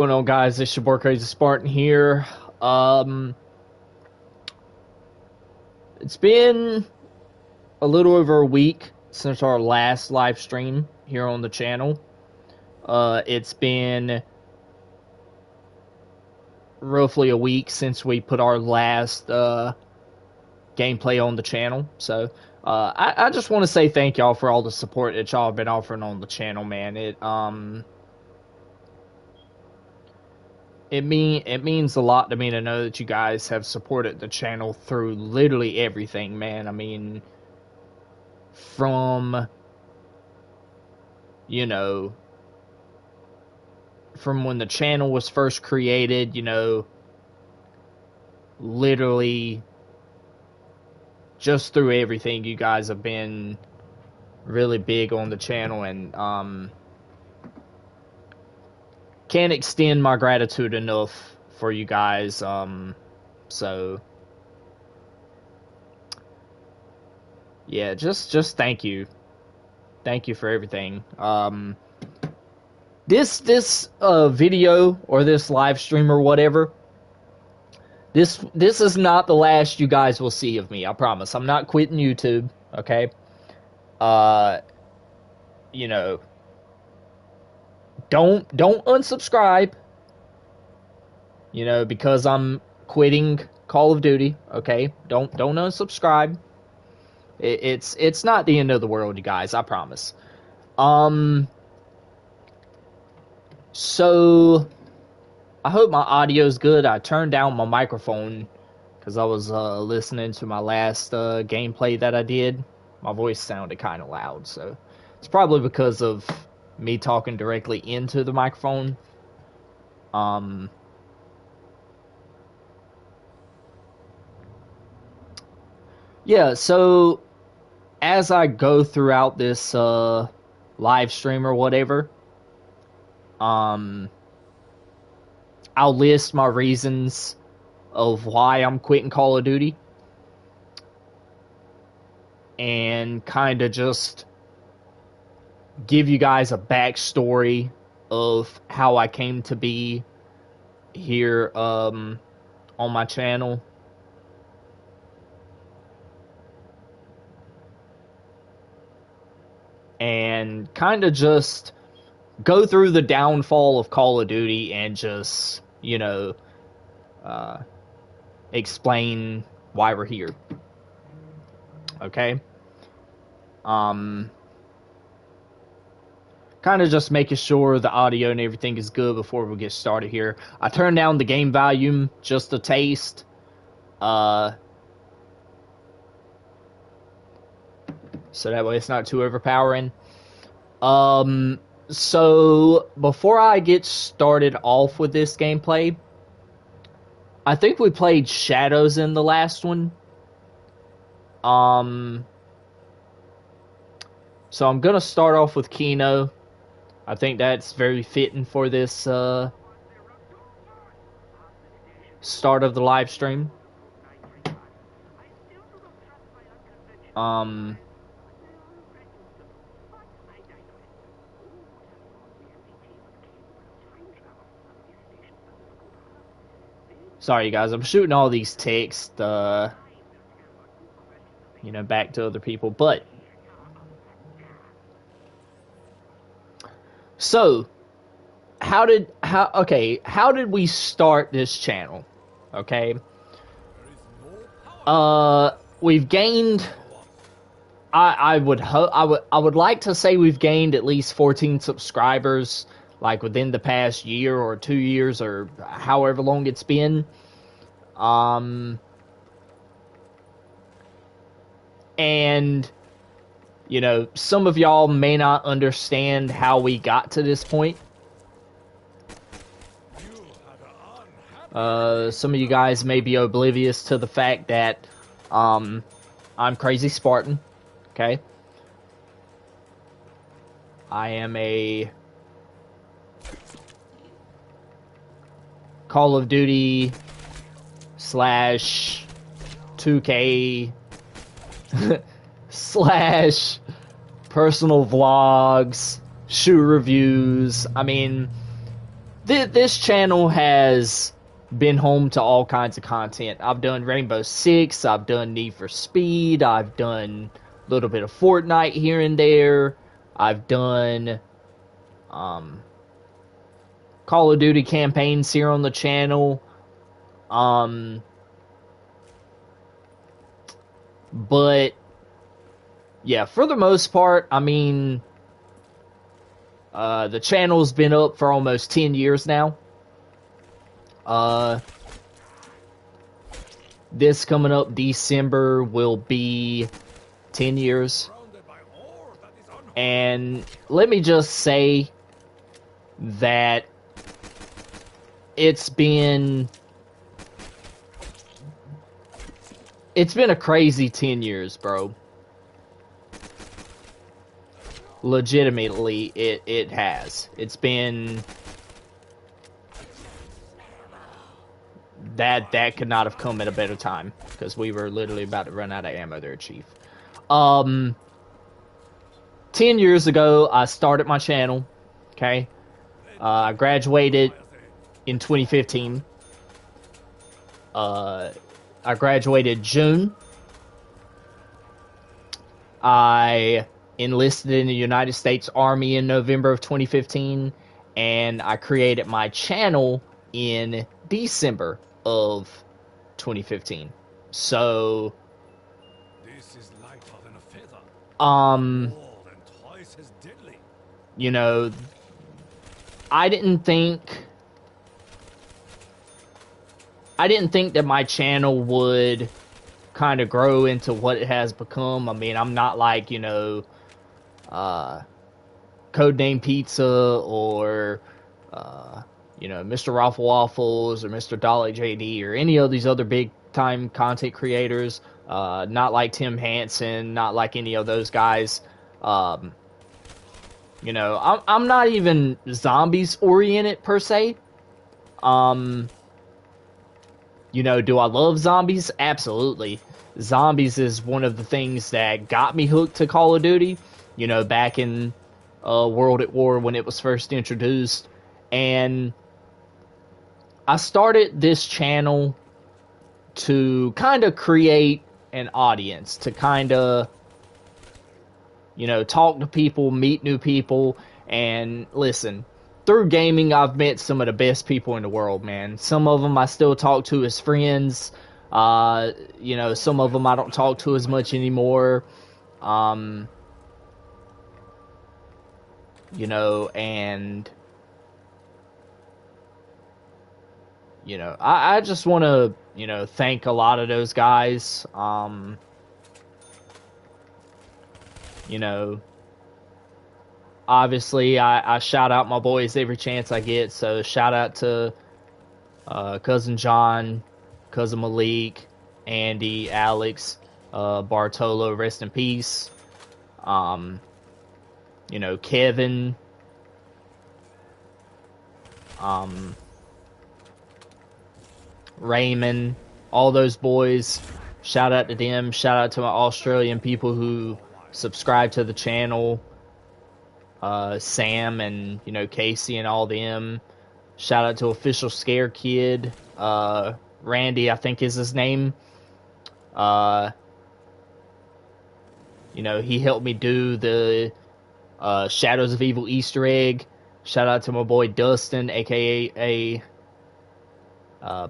Going on, guys? It's your boy Crazy Spartan here. It's been a little over a week since our last live stream here on the channel. It's been roughly a week since we put our last gameplay on the channel. So I just want to say thank y'all for all the support that y'all have been offering on the channel, man. It means a lot to me to know that you guys have supported the channel through literally everything, man. I mean, from, you know, from when the channel was first created, you know, literally just through everything, you guys have been really big on the channel, and can't extend my gratitude enough for you guys. So yeah, just thank you for everything. This video or this live stream or whatever, this is not the last you guys will see of me. I promise. I'm not quitting YouTube, okay? You know, don't unsubscribe, you know, because I'm quitting Call of Duty, okay? Don't unsubscribe. It's not the end of the world, you guys, I promise. So I hope my audio's good. I turned down my microphone because I was listening to my last gameplay that I did. My voice sounded kind of loud, so it's probably because of me talking directly into the microphone. Yeah, so as I go throughout this live stream or whatever, I'll list my reasons of why I'm quitting Call of Duty, and kind of just give you guys a backstory of how I came to be here on my channel. And kind of just go through the downfall of Call of Duty and just, you know, explain why we're here. Okay? Kind of just making sure the audio and everything is good before we get started here. I turned down the game volume just a taste. So that way it's not too overpowering. So before I get started off with this gameplay, I think we played Shadows in the last one. So I'm gonna start off with Kino. I think that's very fitting for this start of the live stream. Sorry, you guys, I'm shooting all these texts, you know, back to other people, but so how did we start this channel? Okay, we've gained, I would like to say we've gained at least 14 subscribers, like within the past year or 2 years or however long it's been. And, you know, some of y'all may not understand how we got to this point. Some of you guys may be oblivious to the fact that, I'm Crazy Spartan, okay? I am a Call of Duty / 2K / personal vlogs, shoe reviews. I mean, this channel has been home to all kinds of content. I've done Rainbow Six, I've done Need for Speed, I've done a little bit of Fortnite here and there, I've done Call of Duty campaigns here on the channel. But yeah, for the most part, I mean, the channel's been up for almost 10 years now. This coming up December will be 10 years. And let me just say that it's been a crazy 10 years, bro. Legitimately, it has. It's been... That could not have come at a better time, because we were literally about to run out of ammo there, Chief. 10 years ago, I started my channel, okay? I graduated in 2015. I graduated June. I enlisted in the United States Army in November of 2015, and I created my channel in December of 2015. So, this is lighter than a feather. More than twice as deadly. You know, I didn't think that my channel would kind of grow into what it has become. I mean, I'm not like, you know, Codename Pizza or you know, Mr. Raffle Waffles or Mr. Dolly JD or any of these other big time content creators. Not like Tim Hansen, not like any of those guys. You know, I'm not even zombies oriented per se. You know, do I love zombies? Absolutely. Zombies is one of the things that got me hooked to Call of Duty. You know, back in World at War when it was first introduced. And I started this channel to kind of create an audience, to kind of, you know, talk to people, meet new people, and listen. Through gaming, I've met some of the best people in the world, man. Some of them I still talk to as friends. You know, some of them I don't talk to as much anymore. You know, and you know, I just want to, you know, thank a lot of those guys. You know, obviously, I shout out my boys every chance I get. So shout out to Cousin John, Cousin Malik, Andy, Alex, Bartolo, rest in peace. You know, Kevin. Raymond, all those boys, shout out to them. Shout out to my Australian people who subscribe to the channel, Sam and, you know, Casey and all them. Shout out to Official Scare Kid, Randy, I think is his name. You know, he helped me do the Shadows of Evil Easter egg. Shout out to my boy Dustin, aka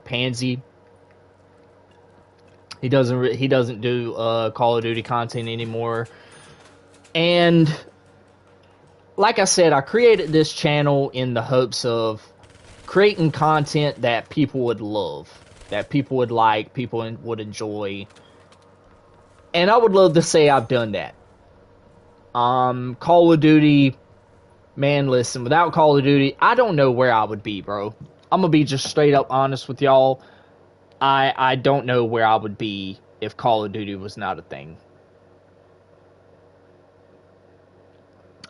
Pansy. He doesn't do Call of Duty content anymore. And like I said, I created this channel in the hopes of creating content that people would love, that people would like, people would enjoy. And I would love to say I've done that. Call of Duty, man, listen, without Call of Duty, I don't know where I would be, bro. I'm gonna be just straight up honest with y'all. I don't know where I would be if Call of Duty was not a thing.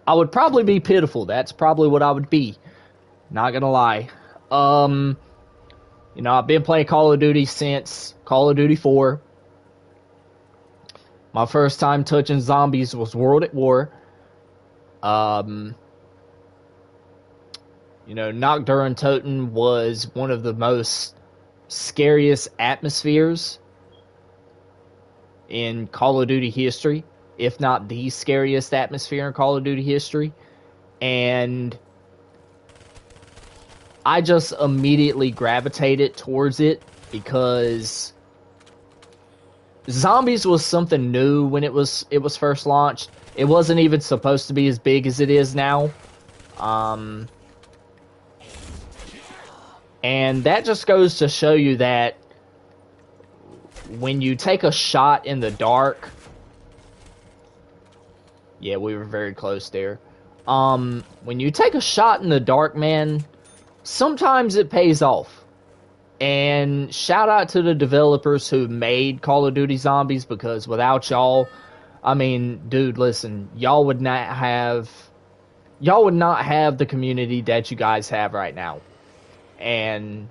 I would probably be pitiful. That's probably what I would be. Not gonna lie. You know, I've been playing Call of Duty since Call of Duty 4. My first time touching zombies was World at War. You know, Nocturne Totem was one of the most scariest atmospheres in Call of Duty history, if not the scariest atmosphere in Call of Duty history. And I just immediately gravitated towards it because zombies was something new when it was first launched. It wasn't even supposed to be as big as it is now. And that just goes to show you that when you take a shot in the dark, yeah, we were very close there. When you take a shot in the dark, man, sometimes it pays off. And shout out to the developers who made Call of Duty Zombies, because without y'all, I mean, dude, listen, y'all would not have the community that you guys have right now. And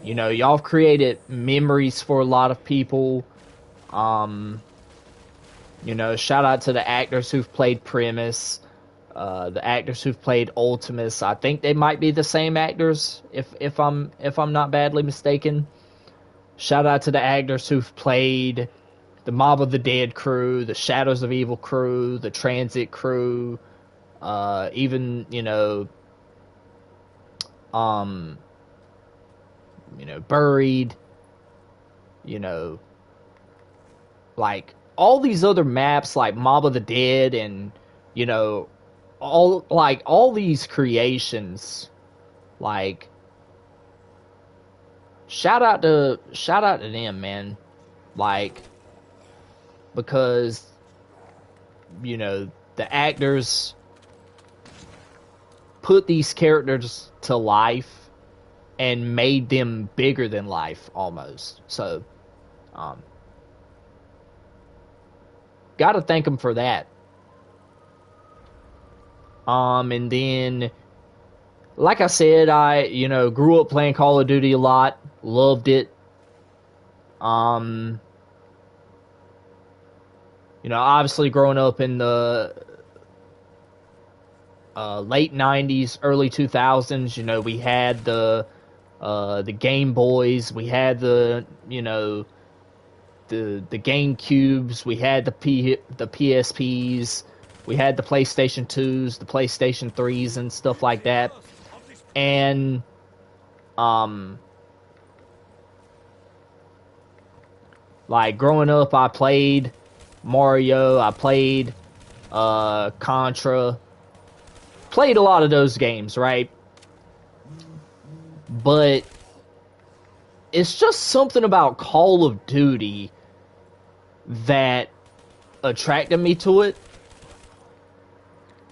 you know, y'all have created memories for a lot of people. You know, shout out to the actors who've played Primus, the actors who've played Ultimus. I think they might be the same actors, if I'm not badly mistaken. Shout out to the actors who've played the Mob of the Dead crew, the Shadows of Evil crew, the Transit crew, even Buried, like all these other maps like Mob of the Dead, and all these creations, like shout out to them, man, like, because the actors put these characters to life and made them bigger than life almost. So gotta thank them for that. And then, like I said, I grew up playing Call of Duty a lot, loved it. Obviously growing up in the late 90s, early 2000s, we had the Game Boys, we had the Game Cubes, we had the PSPs, we had the PlayStation 2s, the PlayStation 3s, and stuff like that. And like growing up, I played Mario, I played Contra, played a lot of those games, right? But it's just something about Call of Duty that attracted me to it.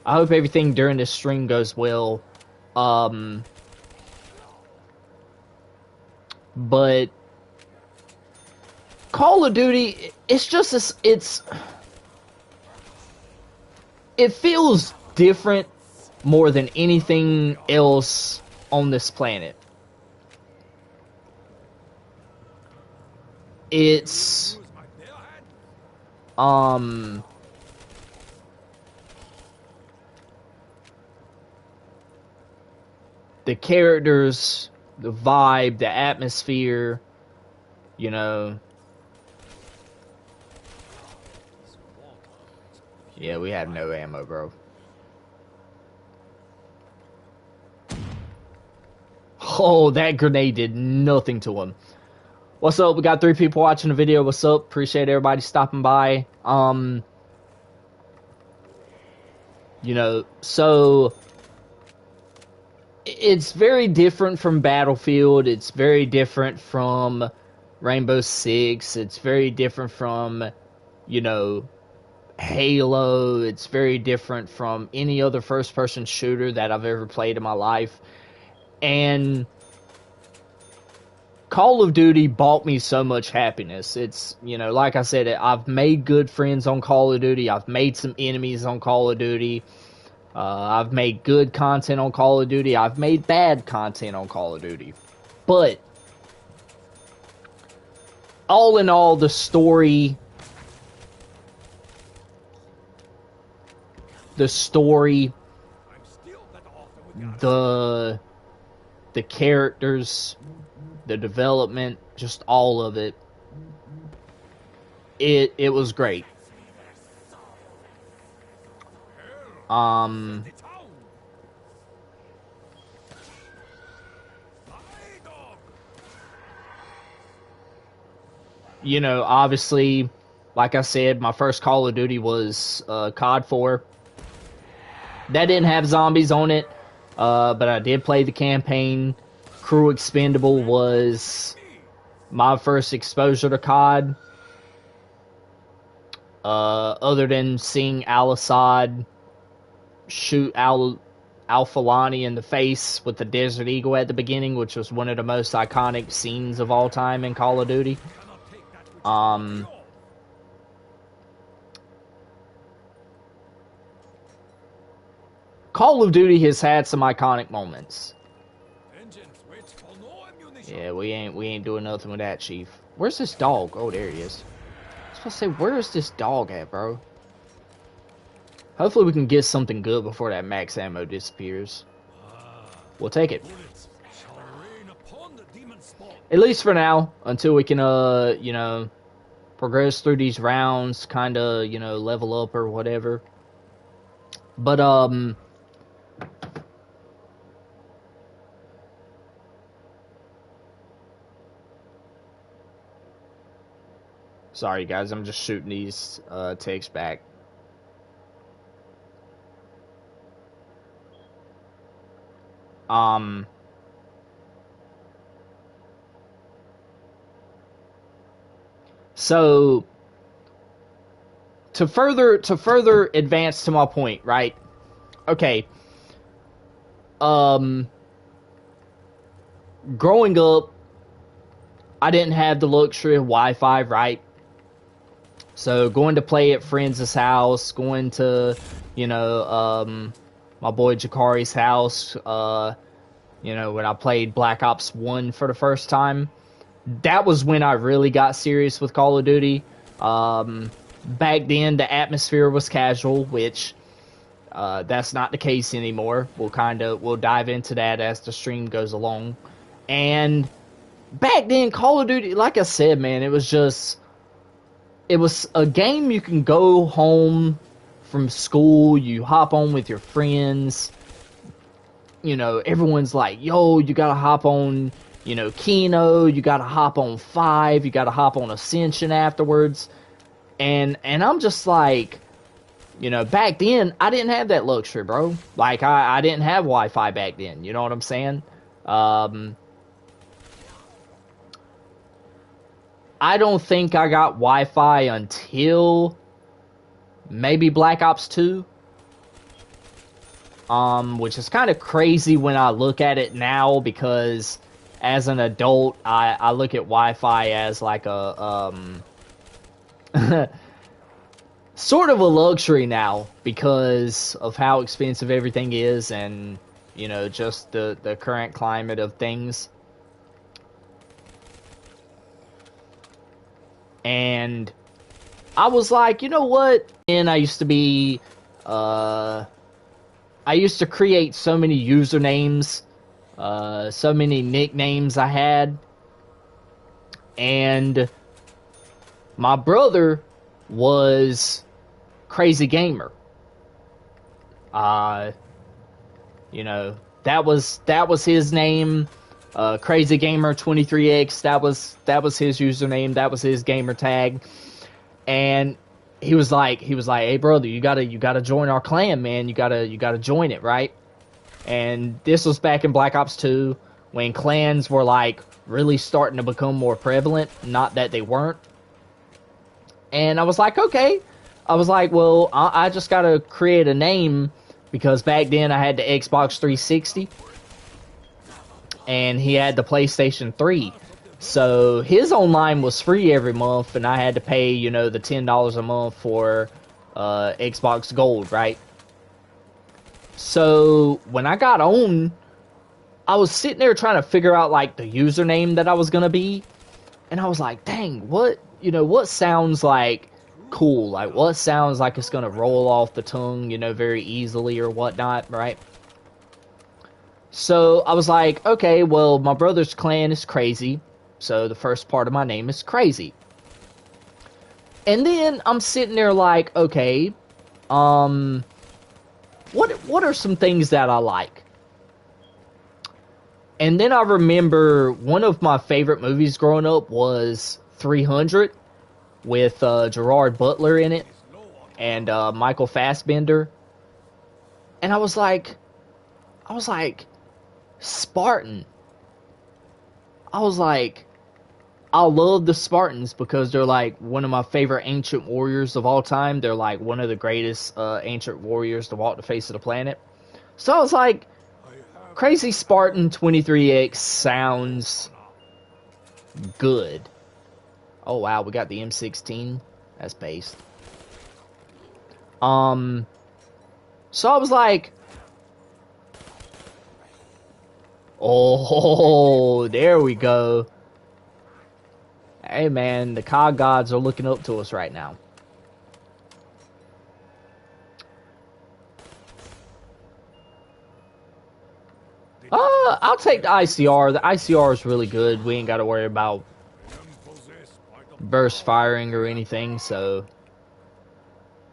I hope everything during this stream goes well. But Call of Duty, it's just it feels different more than anything else on this planet. It's the characters, the vibe, the atmosphere, Yeah, we have no ammo, bro. Oh, that grenade did nothing to him. What's up? We got 3 people watching the video. What's up? Appreciate everybody stopping by. So it's very different from Battlefield. It's very different from Rainbow Six. It's very different from, Halo. It's very different from any other first-person shooter that I've ever played in my life. And Call of Duty brought me so much happiness. It's, like I said, I've made good friends on Call of Duty. I've made some enemies on Call of Duty. I've made good content on Call of Duty. I've made bad content on Call of Duty. But all in all, the story the characters, the development, just all of it. It was great. You know, obviously, like I said, my first Call of Duty was COD 4. That didn't have zombies on it, but I did play the campaign. Crew Expendable was my first exposure to COD. Other than seeing Al-Assad shoot Al-Falani in the face with the Desert Eagle at the beginning, which was one of the most iconic scenes of all time in Call of Duty. Call of Duty has had some iconic moments. Yeah, we ain't doing nothing with that, Chief. Where's this dog? Oh, there he is. I was supposed to say, where is this dog at, bro? Hopefully we can get something good before that max ammo disappears. We'll take it. At least for now, until we can, you know, progress through these rounds, kind of, you know, level up or whatever. But, sorry, guys, I'm just shooting these texts back. So to further advance to my point, right? Okay. Growing up, I didn't have the luxury of Wi-Fi, right? So going to play at friends' house, going to, you know, my boy Jakari's house, you know, when I played Black Ops 1 for the first time, that was when I really got serious with Call of Duty. Back then, the atmosphere was casual, which that's not the case anymore. We'll dive into that as the stream goes along. And back then, Call of Duty, like I said, man, it was a game you can go home from school, you hop on with your friends, you know, everyone's like, yo, you gotta hop on, you know, Kino, you gotta hop on 5, you gotta hop on Ascension afterwards, and I'm just like, you know, back then, I didn't have that luxury, bro. Like, I didn't have Wi-Fi back then, you know what I'm saying? I don't think I got Wi-Fi until maybe Black Ops 2. Which is kind of crazy when I look at it now, because as an adult, I look at Wi-Fi as like a, sort of a luxury now because of how expensive everything is and, you know, just the current climate of things. And I was like, you know what? And I used to create so many usernames, so many nicknames I had. And my brother was Crazy Gamer. You know, that was his name. Crazy Gamer 23X, that was his username, that was his gamer tag. And he was like, hey brother, you gotta join our clan, man. You gotta join it, right? And this was back in Black Ops 2 when clans were like really starting to become more prevalent. Not that they weren't. And I was like, okay. I was like, well, I just gotta create a name, because back then I had the Xbox 360 and he had the PlayStation 3. So his online was free every month, and I had to pay, you know, the $10 a month for Xbox Gold, right? So when I got on, I was sitting there trying to figure out like the username that I was gonna be, and I was like, dang, what sounds like cool? Like, what sounds like it's gonna roll off the tongue, you know, very easily or whatnot, right? So I was like, okay, well, my brother's clan is Crazy, so the first part of my name is Crazy. And then I'm sitting there like, okay, um, what are some things that I like? And then I remember one of my favorite movies growing up was 300 with Gerard Butler in it and Michael Fassbender. And I was like, Spartan. I was like, I love the Spartans because they're like one of my favorite ancient warriors of all time. They're like one of the greatest ancient warriors to walk the face of the planet. So I was like, Crazy Spartan 23X sounds good. Oh wow, we got the M16. That's based. So I was like, oh, there we go. Hey man, the COD gods are looking up to us right now. I'll take the ICR. The ICR is really good. We ain't got to worry about burst firing or anything, so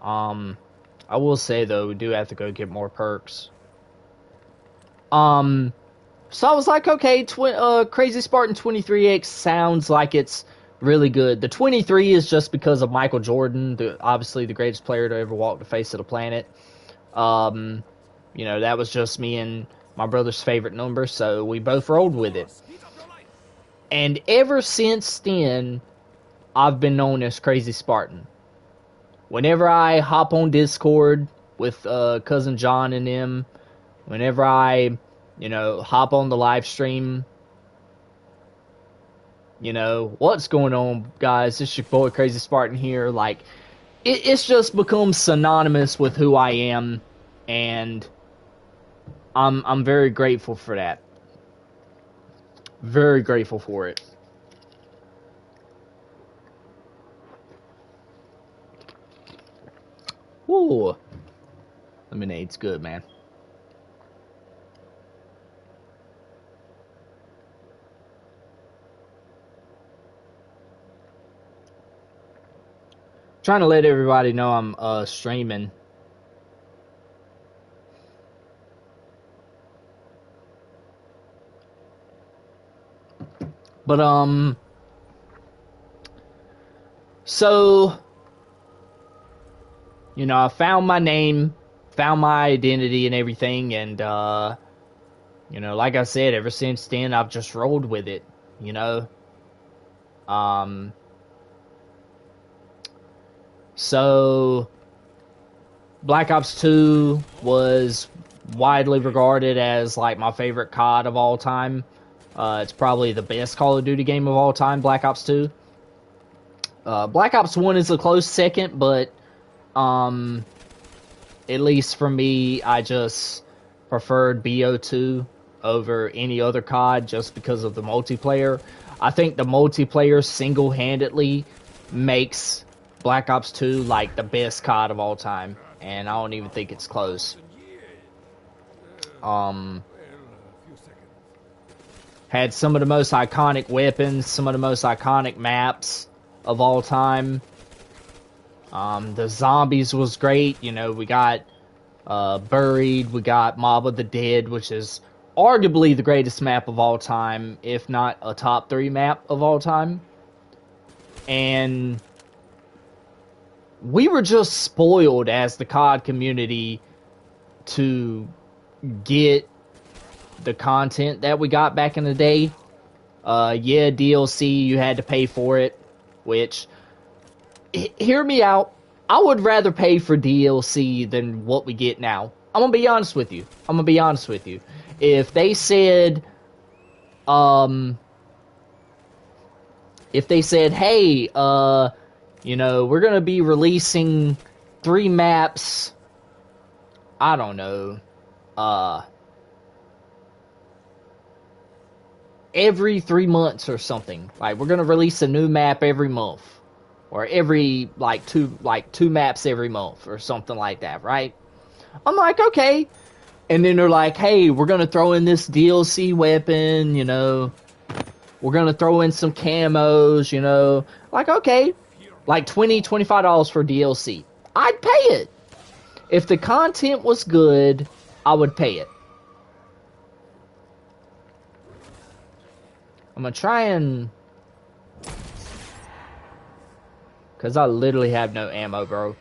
I will say though, we do have to go get more perks. So I was like, okay, Crazy Spartan 23X sounds like it's really good. The 23 is just because of Michael Jordan, obviously the greatest player to ever walk the face of the planet. You know, that was just me and my brother's favorite number, so we both rolled with it. And ever since then, I've been known as Crazy Spartan. Whenever I hop on Discord with Cousin John and them, whenever I, you know, hop on the live stream, you know, what's going on, guys? It's your boy Crazy Spartan here. Like, it's just become synonymous with who I am, and I'm very grateful for that. Very grateful for it. Ooh, lemonade's good, man. Trying to let everybody know I'm streaming. But so you know, I found my name, found my identity and everything, and you know, like I said, ever since then I've just rolled with it, you know. So Black Ops 2 was widely regarded as like my favorite COD of all time. It's probably the best Call of Duty game of all time, Black Ops 2. Black Ops 1 is a close second, but at least for me, I just preferred BO2 over any other COD just because of the multiplayer. I think the multiplayer single-handedly makes Black Ops 2 like the best COD of all time, and I don't even think it's close. Had some of the most iconic weapons, some of the most iconic maps of all time. The zombies was great. You know, we got Buried, we got Mob of the Dead, which is arguably the greatest map of all time, if not a top 3 map of all time. And we were just spoiled as the COD community to get the content that we got back in the day. Yeah, DLC, you had to pay for it, which, hear me out, I would rather pay for DLC than what we get now. I'm gonna be honest with you. If they said, hey, you know, we're gonna be releasing 3 maps, I don't know, every 3 months or something. Like, we're gonna release a new map every month, or every two maps every month, or something like that, right? I'm like, okay. And then they're like, hey, we're going to throw in this DLC weapon, you know. We're going to throw in some camos, you know. Like, okay. Like $20, $25 for DLC. I'd pay it. If the content was good, I would pay it. I'm going to try and... Because I literally have no ammo, bro.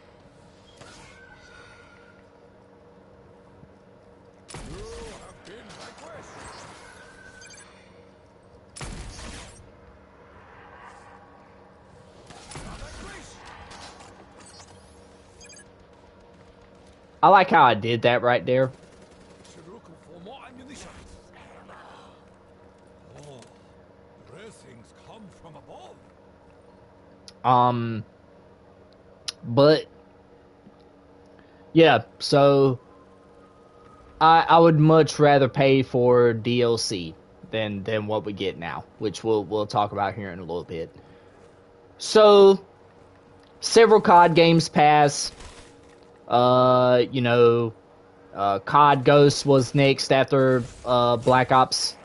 I like how I did that right there. But yeah, so I would much rather pay for DLC than what we get now, which we'll talk about here in a little bit. So several COD games pass. You know, COD Ghost was next after Black Ops.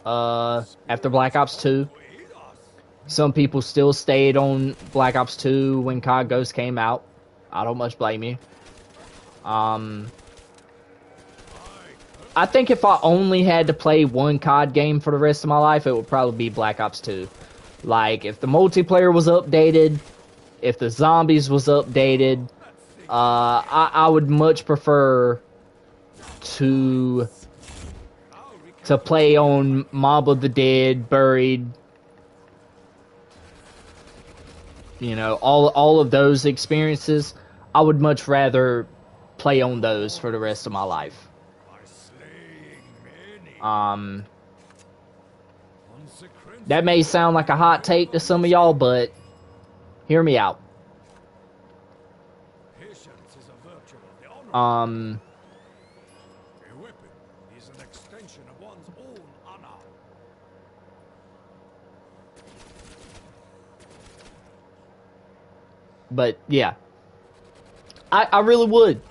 After Black Ops 2. Some people still stayed on Black Ops 2 when COD Ghost came out. I don't much blame you. I think if I only had to play one COD game for the rest of my life, it would probably be Black Ops 2. Like, if the multiplayer was updated, if the zombies was updated, I would much prefer to play on Mob of the Dead, Buried, you know, all of those experiences. I would much rather play on those for the rest of my life. That may sound like a hot take to some of y'all, but hear me out. But yeah, I really would.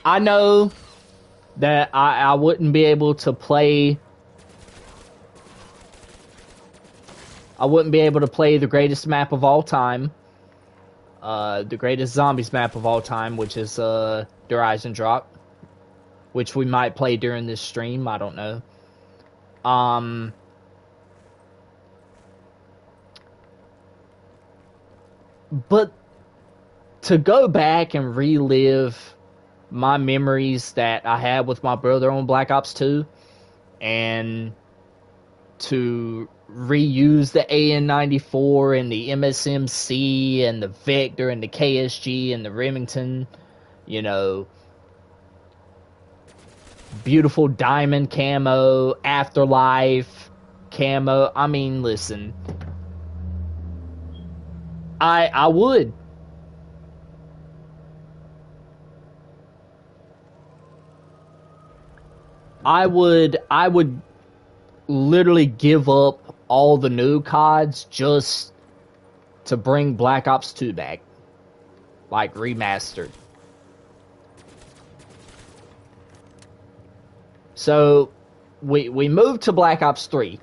I know that I wouldn't be able to play. I wouldn't be able to play the greatest map of all time. The greatest zombies map of all time, which is the Horizon Drop. Which we might play during this stream, I don't know. But to go back and relive my memories that I had with my brother on Black Ops 2, and to reuse the AN-94 and the MSMC and the Vector and the KSG and the Remington, you know, beautiful diamond camo, Afterlife camo. I mean, listen, I would. I would literally give up all the new CODs just to bring Black Ops 2 back. Like, remastered. So, we moved to Black Ops 3,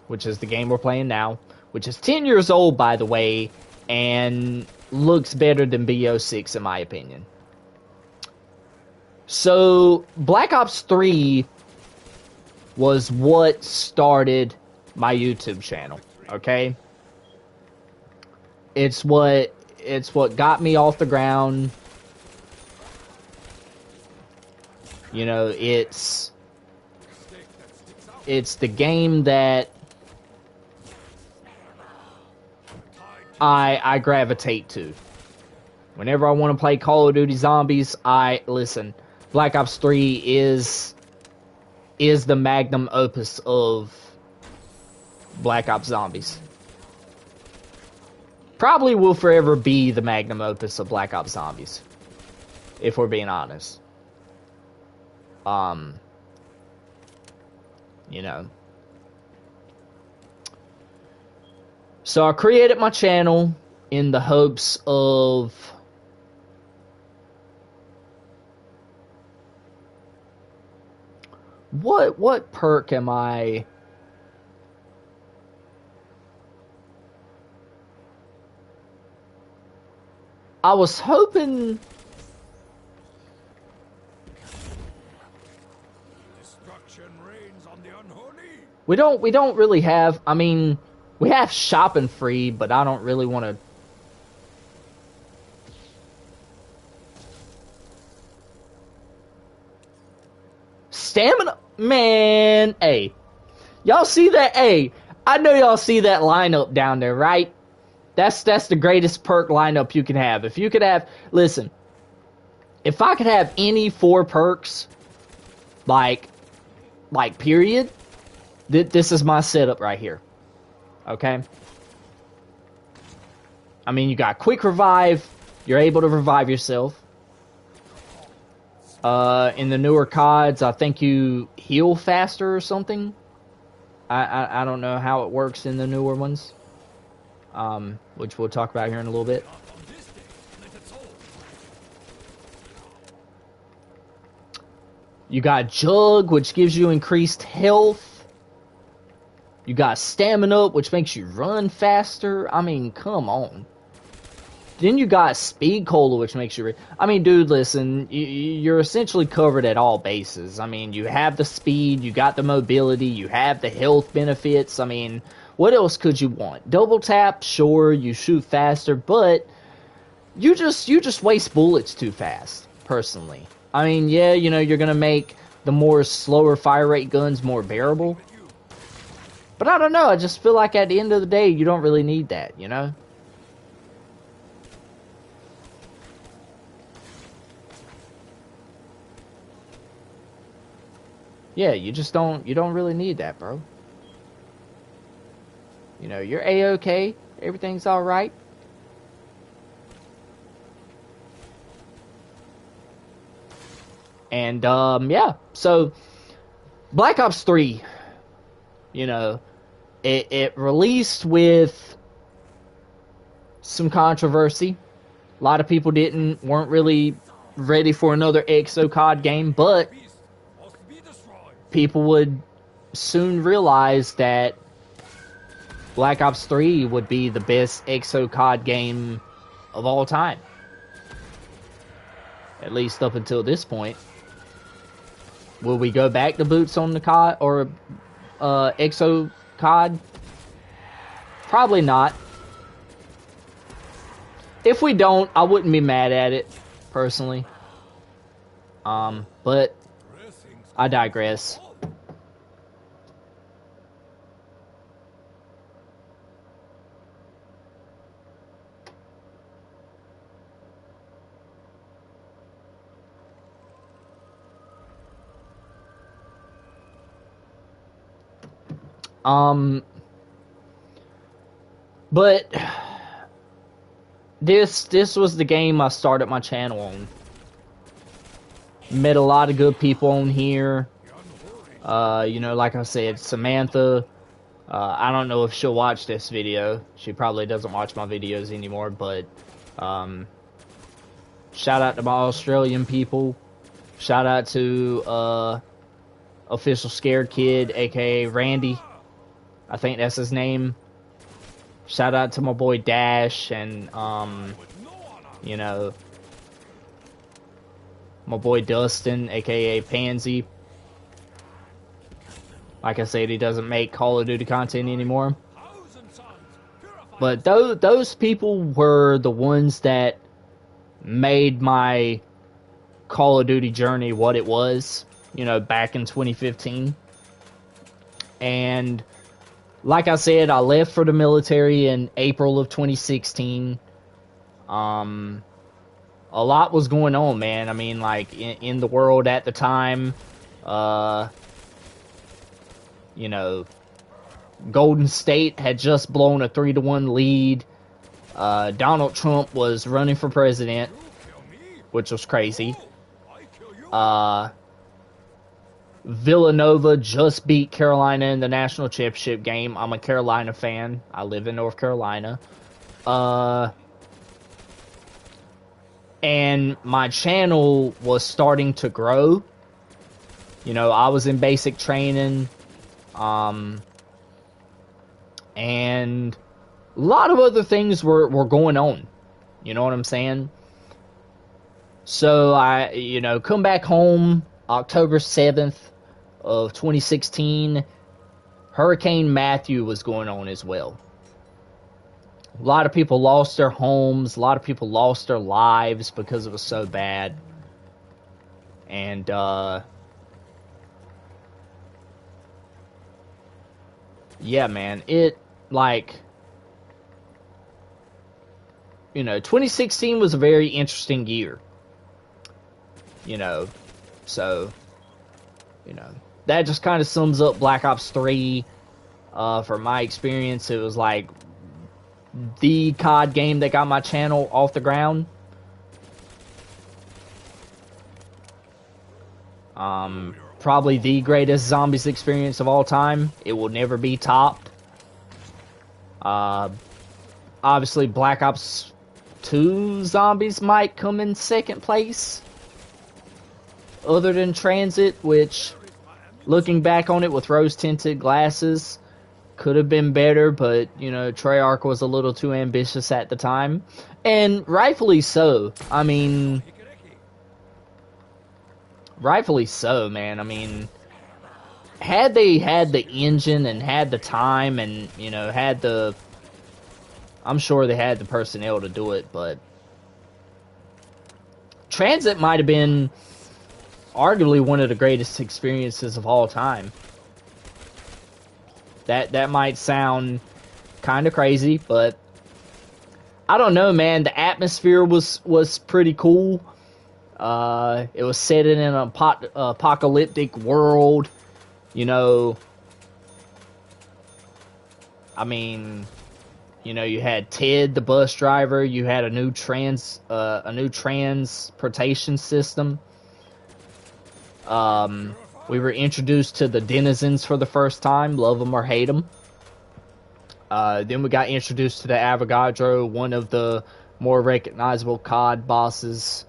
which is the game we're playing now, which is 10 years old, by the way, and looks better than BO6, in my opinion. So, Black Ops 3 was what started my YouTube channel, okay? It's what got me off the ground. You know, it's the game that I gravitate to. Whenever I want to play Call of Duty Zombies, listen, Black Ops 3 is the magnum opus of Black Ops Zombies. Probably will forever be the magnum opus of Black Ops Zombies, if we're being honest. You know. So I created my channel in the hopes of What perk am I? I was hoping. Destruction reigns on the unholy. We don't really have. I mean, we have shopping free, but I don't really want to. Stamina, man. Hey, y'all see that? Hey, I know y'all see that lineup down there, right? That's the greatest perk lineup you can have. If you could have, listen, if I could have any 4 perks, like period, this is my setup right here. Okay. I mean, you got quick revive. You're able to revive yourself. In the newer CODs, I think you heal faster or something. I don't know how it works in the newer ones. Which we'll talk about here in a little bit. You got Jug, which gives you increased health. You got Stamina, which makes you run faster. I mean, come on. Then you got Speed Cola, which makes you... I mean, dude, listen. You're essentially covered at all bases. I mean, you have the speed. You got the mobility. You have the health benefits. I mean, what else could you want? Double tap, sure, you shoot faster, but you just waste bullets too fast, personally. I mean, yeah, you know, you're going to make the more slower fire rate guns more bearable. But I don't know, I just feel like at the end of the day, you don't really need that, you know? Yeah, you don't really need that, bro. You know, you're A-okay, everything's alright. And, yeah, so, Black Ops 3, you know, it released with some controversy. A lot of people weren't really ready for another COD game, but people would soon realize that Black Ops 3 would be the best COD game of all time. At least up until this point. Will we go back to boots on the COD or COD? Probably not. If we don't, I wouldn't be mad at it, personally. But I digress. But this was the game I started my channel on. Met a lot of good people on here. You know, like I said, Samantha. I don't know if she'll watch this video. She probably doesn't watch my videos anymore, but shout out to my Australian people. Shout out to Official Scared Kid, aka Randy. I think that's his name. Shout out to my boy Dash and you know, my boy Dustin, aka Pansy. Like I said, he doesn't make Call of Duty content anymore. But those people were the ones that made my Call of Duty journey what it was, you know, back in 2015. And like I said, I left for the military in April of 2016. A lot was going on, man. I mean, like, in the world at the time, you know, Golden State had just blown a 3-1 lead. Donald Trump was running for president, which was crazy. Villanova just beat Carolina in the national championship game. I'm a Carolina fan. I live in North Carolina. And my channel was starting to grow. You know, I was in basic training, and a lot of other things were going on. You know what I'm saying? So I, you know, come back home October 7th of 2016. Hurricane Matthew was going on as well. A lot of people lost their homes. A lot of people lost their lives because it was so bad. And, yeah, man, it, like, you know, 2016 was a very interesting year. You know, so, you know, that just kind of sums up Black Ops 3. From my experience, it was like the COD game that got my channel off the ground. Probably the greatest zombies experience of all time. It will never be topped. Obviously, Black Ops 2 zombies might come in second place. Other than Transit, which, looking back on it with rose-tinted glasses, could have been better, but, you know, Treyarch was a little too ambitious at the time. And rightfully so. I mean, rightfully so, man. I mean, had they had the engine and had the time and, you know, had the... I'm sure they had the personnel to do it, but... Transit might have been arguably one of the greatest experiences of all time. That might sound kind of crazy, but... I don't know, man. The atmosphere was pretty cool. It was set in an apocalyptic world. You know, I mean, you know, you had Ted, the bus driver. You had a new transportation system. We were introduced to the denizens for the first time. Love them or hate them. Then we got introduced to the Avogadro, one of the more recognizable COD bosses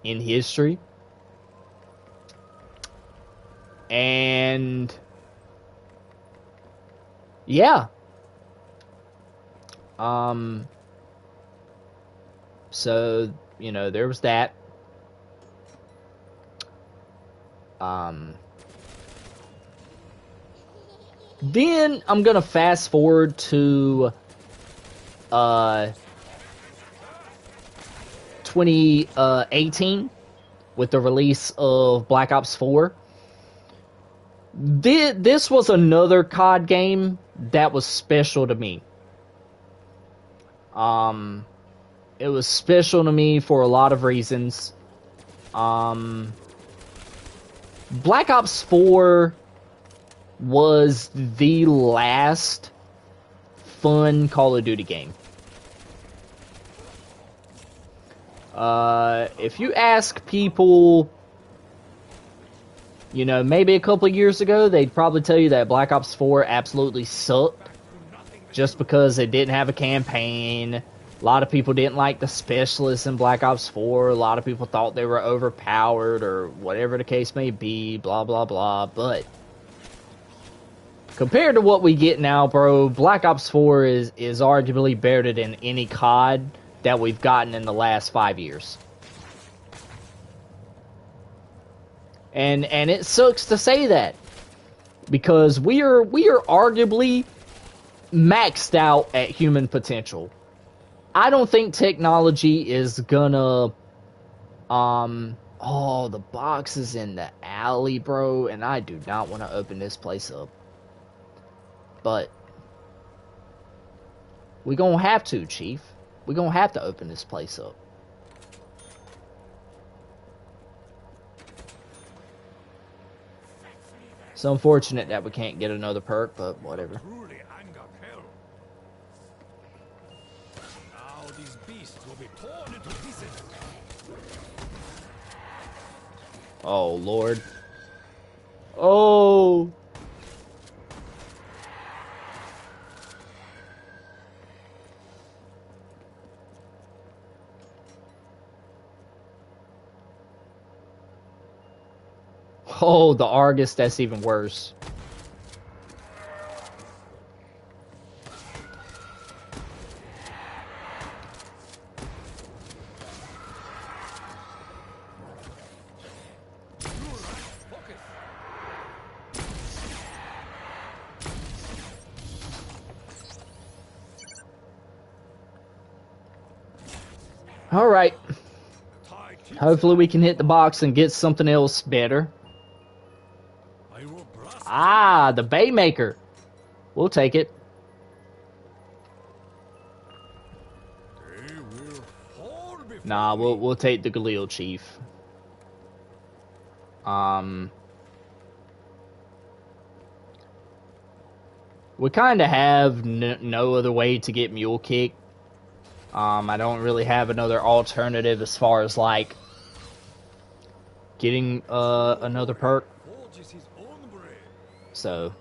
in history. And yeah. So, you know, there was that. Then I'm gonna fast forward to 2018 with the release of Black Ops 4. This was another COD game that was special to me. It was special to me for a lot of reasons. Black Ops 4 was the last fun Call of Duty game. If you ask people, you know, maybe a couple of years ago, they'd probably tell you that Black Ops 4 absolutely sucked just because it didn't have a campaign. A lot of people didn't like the specialists in Black Ops 4. A lot of people thought they were overpowered or whatever the case may be, blah, blah, blah. But compared to what we get now, bro, Black Ops 4 is arguably better than any COD that we've gotten in the last 5 years. And it sucks to say that, because we are arguably maxed out at human potential. I don't think technology is gonna oh, the box is in the alley, bro, and I do not want to open this place up. But we gonna have to, Chief. We gonna have to open this place up. It's unfortunate that we can't get another perk, but whatever. Now these beasts will be torn into pieces. Oh, Lord. Oh. Oh, the Argus, that's even worse. Alright. Hopefully we can hit the box and get something else better. Ah, the Baymaker. We'll take it. Nah, we'll take the Galil Chief. We kind of have no other way to get Mule Kick. I don't really have another alternative as far as like getting another perk. So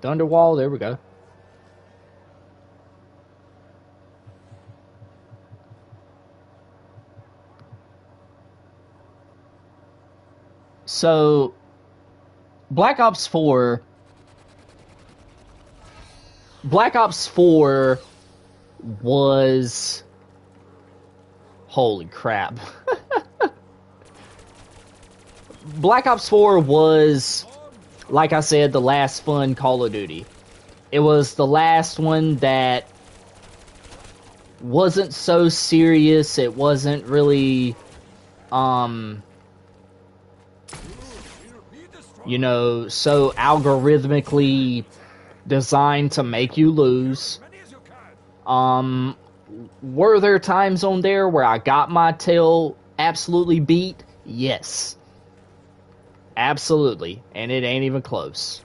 Thunderwall, there we go. So Black Ops 4 was, holy crap. Black Ops 4 was, like I said, the last fun Call of Duty. It was the last one that wasn't so serious. It wasn't really, you know, so algorithmically designed to make you lose. Were there times on there where I got my tail absolutely beat? Yes. Absolutely. And it ain't even close.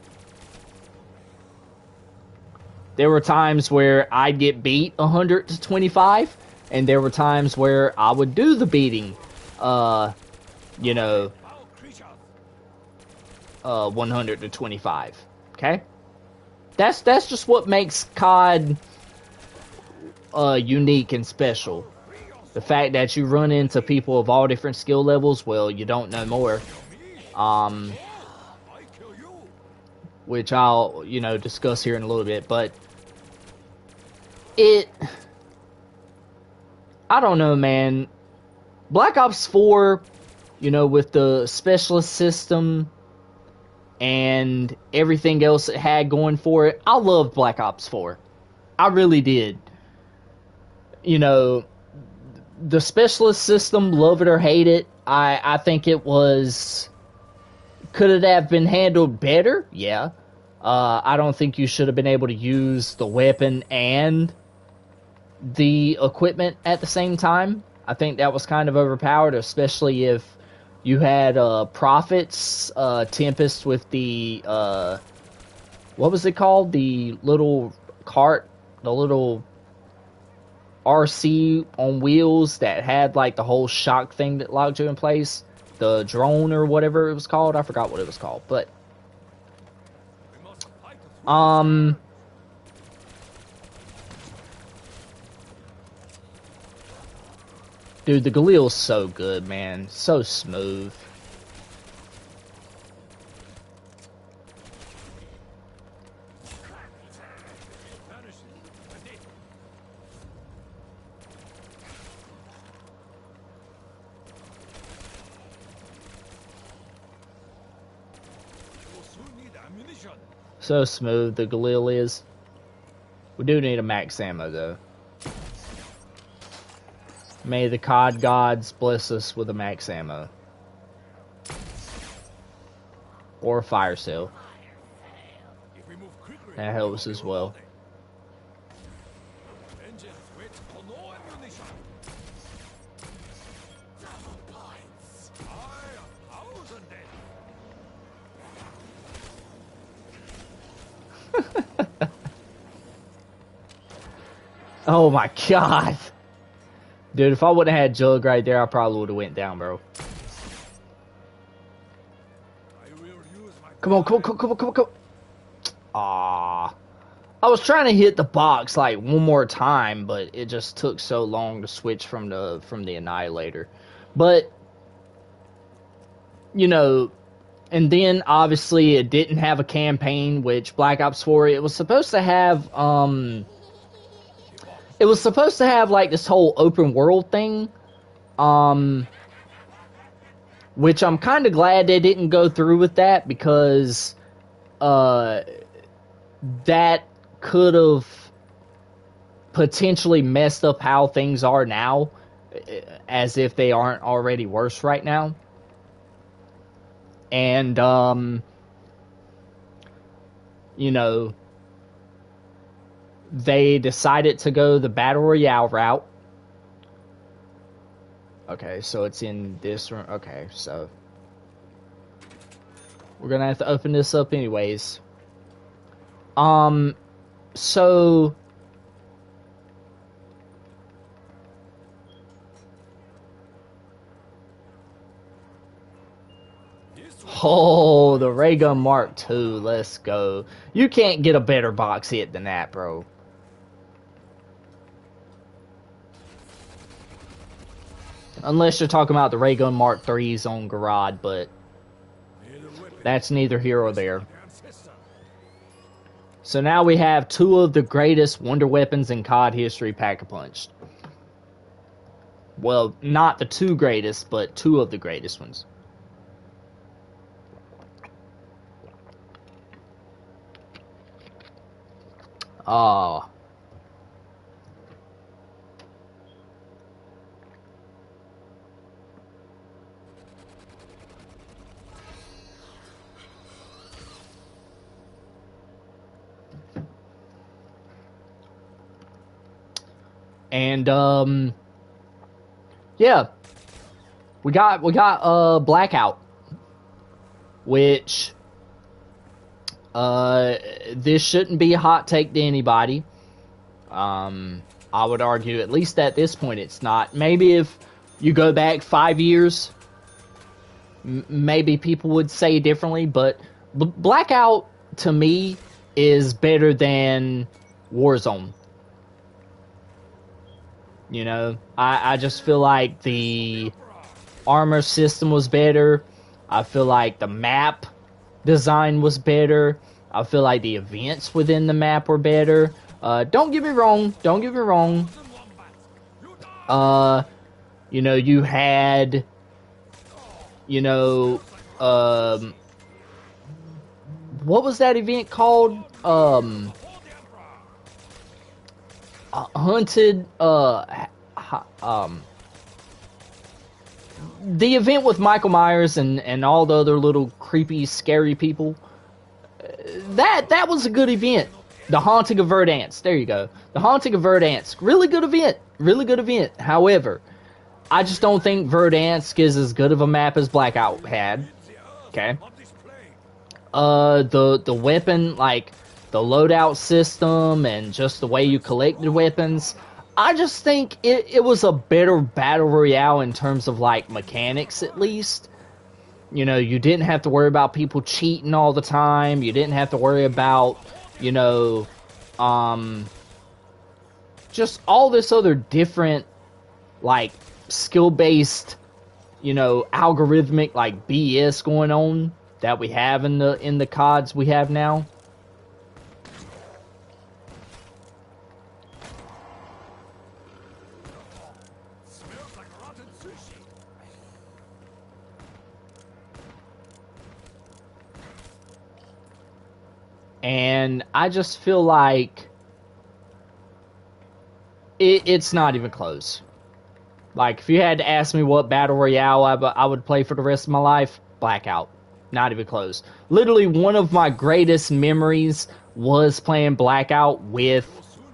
There were times where I'd get beat 100 to 25, and there were times where I would do the beating, you know, 100 to 25. Okay? That's just what makes COD unique and special. The fact that you run into people of all different skill levels, well, you don't know more. Which I'll, you know, discuss here in a little bit, but I don't know, man. Black Ops 4, you know, with the specialist system and everything else it had going for it, I loved Black Ops 4. I really did. You know, the specialist system, love it or hate it, I think it was... Could it have been handled better? Yeah. I don't think you should have been able to use the weapon and the equipment at the same time. I think that was kind of overpowered, especially if you had Prophet's Tempest with the... what was it called? The little cart, the little RC on wheels that had like the whole shock thing that locked you in place. The drone or whatever it was called. I forgot what it was called, but dude, the Galil's so good, man. So smooth. So smooth the Galil is. We do need a max ammo though. May the COD gods bless us with a max ammo. Or a fire sale. That helps as well. Oh my god. Dude, if I wouldn't have had Jug right there, I probably would have went down, bro. Come on, come on, come on, come on, come on. Aww. I was trying to hit the box like one more time, but it just took so long to switch from the Annihilator. But you know, and then obviously it didn't have a campaign, which Black Ops 4 it was supposed to have. It was supposed to have like this whole open world thing. Um, which I'm kind of glad they didn't go through with that because uh, that could have potentially messed up how things are now, as if they aren't already worse right now. And you know, they decided to go the battle royale route. Okay, so it's in this room. Okay, so we're gonna have to open this up anyways. So oh, the ray gun Mark II. Let's go. You can't get a better box hit than that, bro. Unless you're talking about the ray gun Mark III's on Garage, but that's neither here or there. So now we have two of the greatest wonder weapons in COD history pack-a-punched. Well, not the two greatest, but two of the greatest ones. Oh. And yeah, we got Blackout, which this shouldn't be a hot take to anybody. I would argue at least at this point it's not. Maybe if you go back 5 years, maybe people would say differently, but Blackout to me is better than Warzone. You know, I just feel like the armor system was better. I feel like the map design was better. I feel like the events within the map were better. Don't get me wrong. Don't get me wrong. You know, you had, you know, what was that event called? Hunted, the event with Michael Myers and all the other little creepy, scary people. That was a good event. The Haunting of Verdansk. There you go. The Haunting of Verdansk. Really good event. Really good event. However, I just don't think Verdansk is as good of a map as Blackout had. Okay. The weapon, like the loadout system and just the way you collected weapons, I just think it was a better battle royale in terms of like mechanics at least. You know, you didn't have to worry about people cheating all the time. You didn't have to worry about, you know, just all this other different, like, skill-based, you know, algorithmic, like, BS going on that we have in the CODs we have now. And I just feel like it's not even close. Like, if you had to ask me what Battle Royale I would play for the rest of my life, Blackout. Not even close. Literally, one of my greatest memories was playing Blackout with,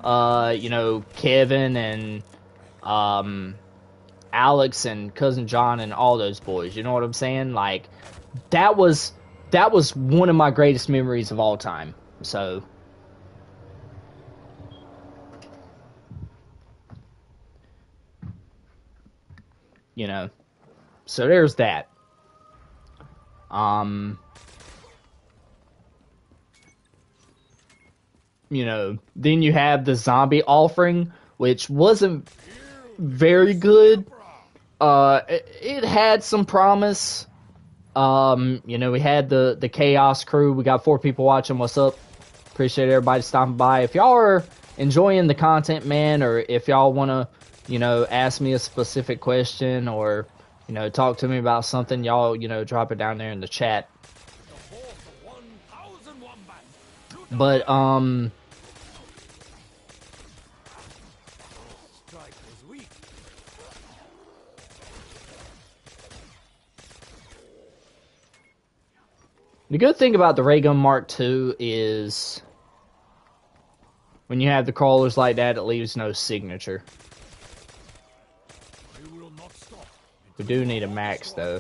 you know, Kevin and, Alex and Cousin John and all those boys. You know what I'm saying? Like, that was one of my greatest memories of all time. So, you know, so there's that. you know, then you have the zombie offering, which wasn't very good. It had some promise. You know, we had the Chaos crew. We got 4 people watching. What's up? Appreciate everybody stopping by. If y'all are enjoying the content, man, or if y'all want to, you know, ask me a specific question or, you know, talk to me about something, y'all, you know, drop it down there in the chat. But, the good thing about the Ray Gun Mark II is when you have the crawlers like that, it leaves no signature. We do need a max, though.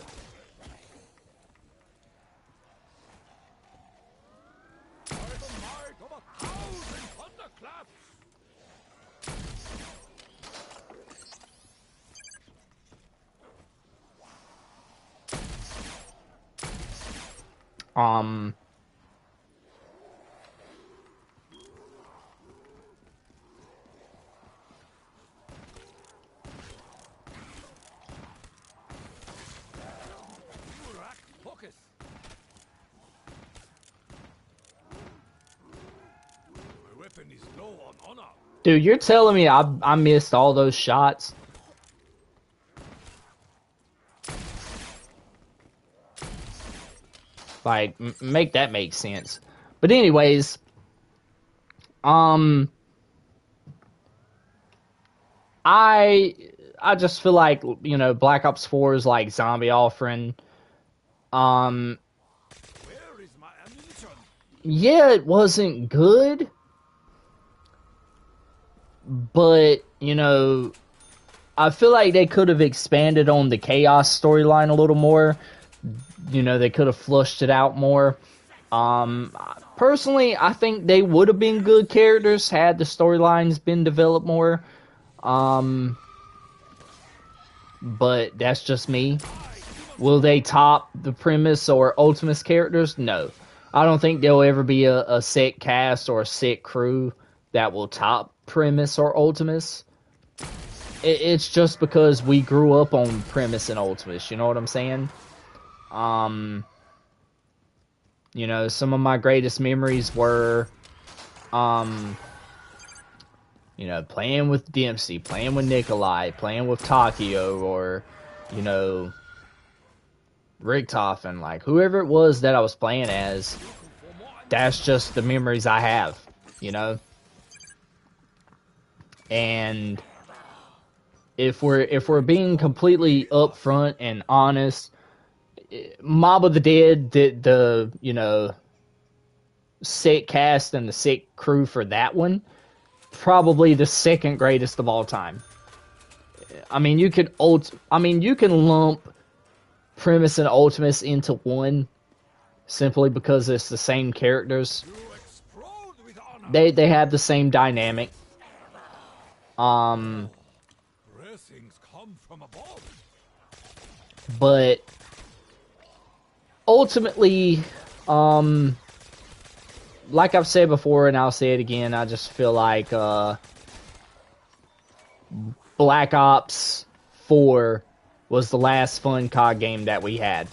Dude, you're telling me I missed all those shots? Like, make that make sense. But anyways, I just feel like, you know, Black Ops 4 is like zombie offering. Yeah, it wasn't good. But, you know, I feel like they could have expanded on the Chaos storyline a little more. You know, they could have flushed it out more. Personally, I think they would have been good characters had the storylines been developed more. But that's just me. Will they top the Primus or Ultimus characters? No. I don't think there'll ever be a set cast or a set crew that will top Primus or Ultimus. It's just because we grew up on Primus and Ultimus, you know what I'm saying? You know, some of my greatest memories were, you know, playing with Dempsey, playing with Nikolai, playing with Takio, or, you know, Richtofen, like, whoever it was that I was playing as. That's just the memories I have, you know? And if we're being completely upfront and honest, Mob of the Dead did the, you know, set cast and the set crew for that one, probably the second greatest of all time. I mean, you can lump Primus and Ultimus into one simply because it's the same characters. They have the same dynamic. But ultimately, like I've said before, and I'll say it again, I just feel like Black Ops 4 was the last fun COD game that we had.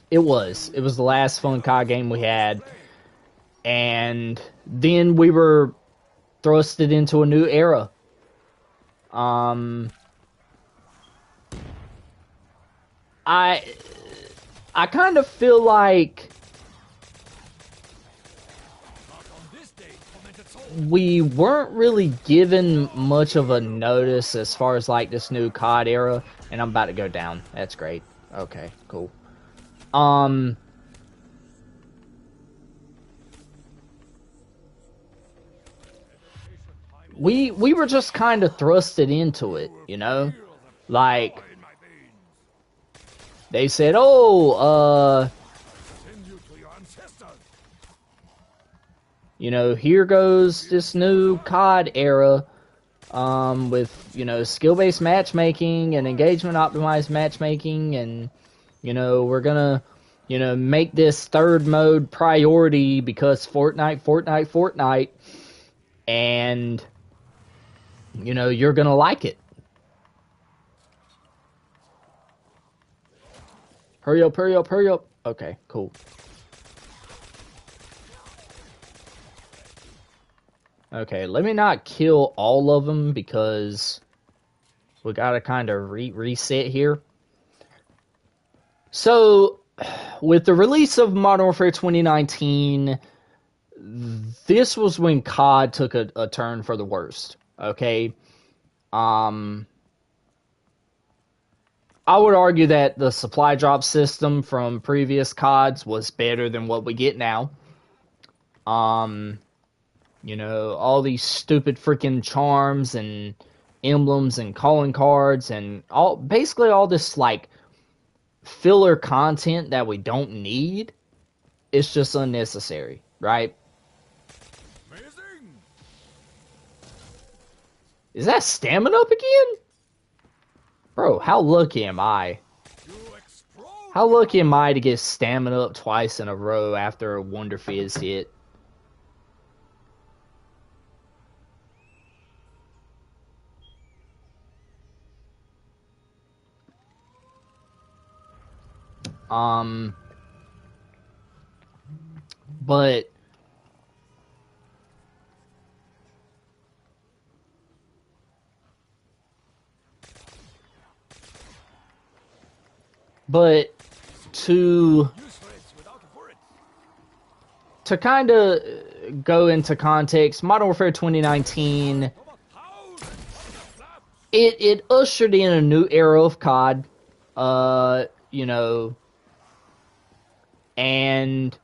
It was the last fun COD game we had, and then we were thrusted into a new era. I kind of feel like we weren't really given much of a notice as far as like this new COD era, and I'm about to go down. That's great. Okay, cool. We were just kind of thrusted into it, you know? Like, they said, oh, you know, here goes this new COD era, with, you know, skill-based matchmaking and engagement-optimized matchmaking and, You know, we're gonna, you know, make this third mode priority because Fortnite, and, you know, you're gonna like it. Hurry up, hurry up, hurry up. Okay, cool. Okay, let me not kill all of them because we gotta kind of reset here. So, with the release of Modern Warfare 2019, this was when COD took a turn for the worst. Okay, I would argue that the supply drop system from previous CODs was better than what we get now. You know, all these stupid freaking charms and emblems and calling cards and basically all this like filler content that we don't need. It's just unnecessary, right? Amazing. Is that stamina up again? Bro, how lucky am I? How lucky am I to get stamina up twice in a row after a Wonder Fizz hit? But to kind of go into context, Modern Warfare 2019, it ushered in a new era of COD, you know, and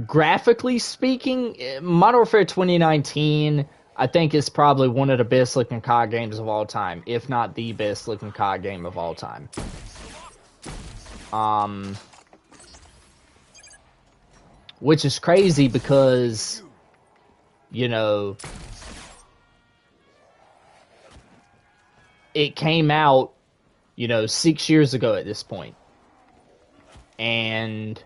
graphically speaking, Modern Warfare 2019, I think, is probably one of the best looking COD games of all time, if not the best looking COD game of all time. Which is crazy because, you know, it came out, you know, 6 years ago at this point. And,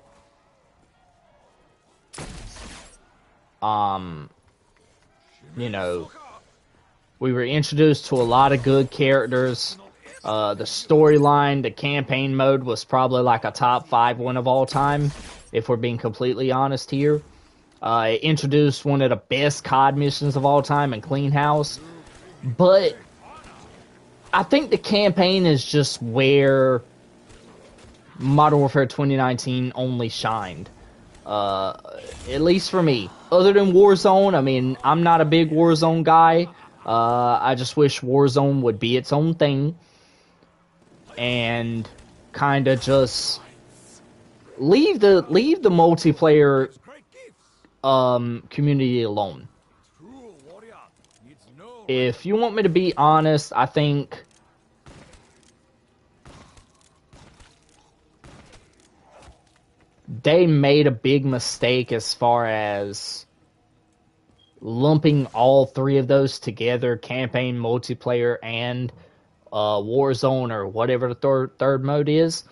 you know, we were introduced to a lot of good characters. The storyline, the campaign mode was probably like a top 5 one of all time, if we're being completely honest here. It introduced one of the best COD missions of all time in Clean House. But I think the campaign is just where Modern Warfare 2019 only shined. At least for me. Other than Warzone, I mean, I'm not a big Warzone guy. I just wish Warzone would be its own thing. And kind of just leave the multiplayer community alone. If you want me to be honest, I think they made a big mistake as far as lumping all 3 of those together, campaign, multiplayer, and Warzone, or whatever the third mode is.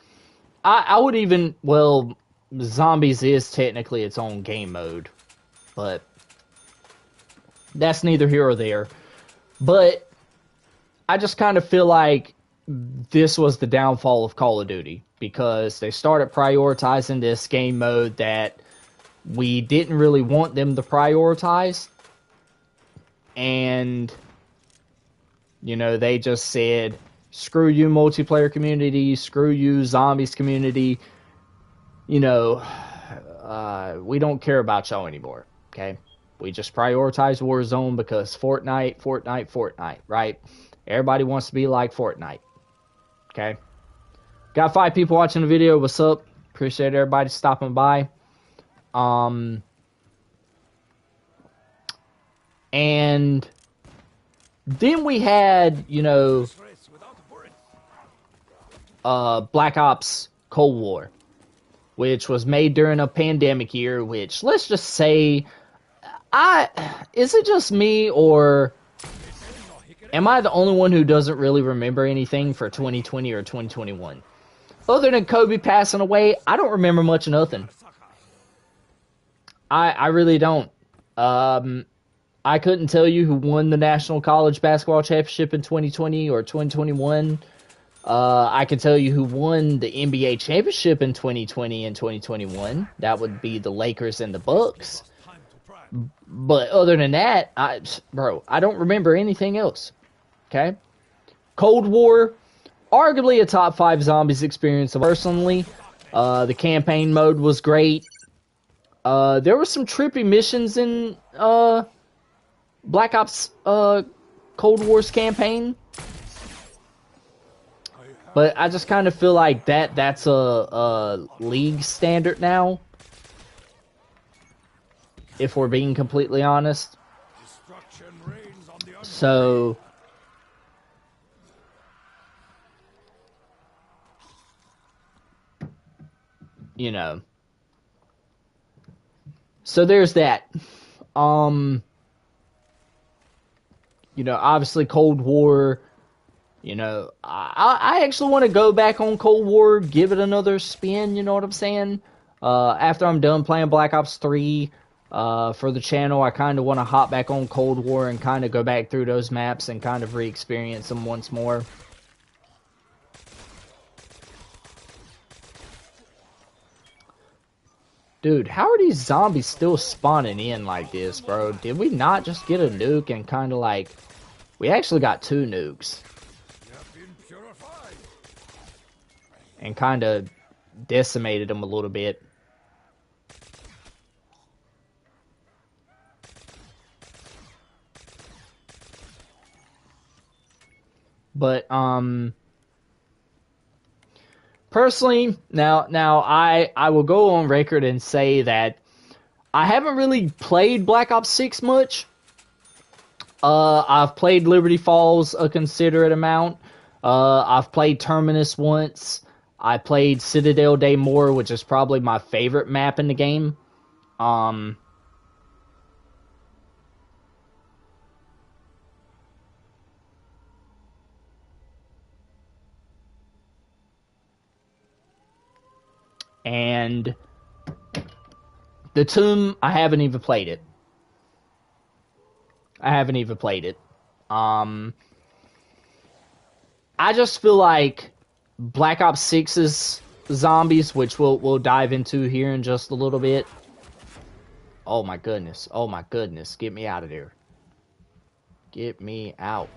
I would even, well, Zombies is technically its own game mode, but that's neither here or there. But I just kind of feel like this was the downfall of Call of Duty, because they started prioritizing this game mode that we didn't really want them to prioritize. And, you know, they just said, screw you multiplayer community, screw you zombies community, you know, we don't care about y'all anymore, okay? We just prioritize Warzone because Fortnite, right? Everybody wants to be like Fortnite, okay? Got 5 people watching the video. What's up? Appreciate everybody stopping by. And then we had, you know, Black Ops Cold War, which was made during a pandemic year, which, let's just say, is it just me, or am I the only one who doesn't really remember anything for 2020 or 2021? other than Kobe passing away, I don't remember much of nothing. I really don't. I couldn't tell you who won the National College Basketball Championship in 2020 or 2021. I can tell you who won the NBA Championship in 2020 and 2021. That would be the Lakers and the Bucks. But other than that, I don't remember anything else. Okay? Cold War, arguably a top 5 zombies experience personally. The campaign mode was great. There were some trippy missions in Black Ops Cold War's campaign. But I just kind of feel like that's a league standard now. If we're being completely honest. So you know. So there's that. You know, obviously Cold War, you know, I actually want to go back on Cold War, give it another spin, you know what I'm saying? After I'm done playing Black Ops 3 for the channel, I kind of want to hop back on Cold War and kind of go back through those maps and kind of re-experience them once more. Dude, how are these zombies still spawning in like this, bro? Did we not just get a nuke and kind of like... We actually got 2 nukes. And kind of decimated them a little bit. But, personally, now I will go on record and say that I haven't really played Black Ops 6 much. I've played Liberty Falls a considerate amount. I've played Terminus once. I played Citadel Day More, which is probably my favorite map in the game. And the Tomb, I haven't even played it. I just feel like Black Ops 6's zombies, which we'll dive into here in just a little bit. Oh my goodness. Oh my goodness. Get me out of there. Get me out.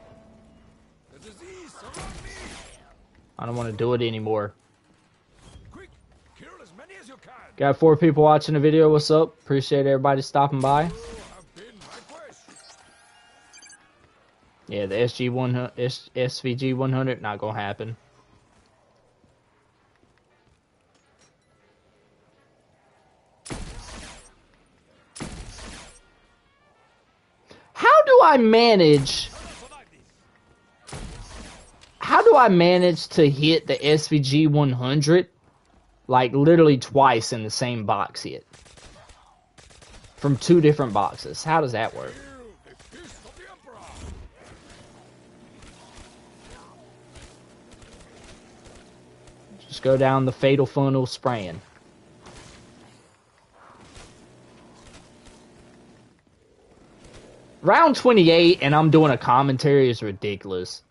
I don't want to do it anymore. Got 4 people watching the video. What's up? Appreciate everybody stopping by. Yeah, the SVG 100 not gonna happen. How do I manage to hit the SVG 100 like literally twice in the same box hit from 2 different boxes? How does that work? Just go down the fatal funnel spraying. Round 28 and I'm doing a commentary is ridiculous.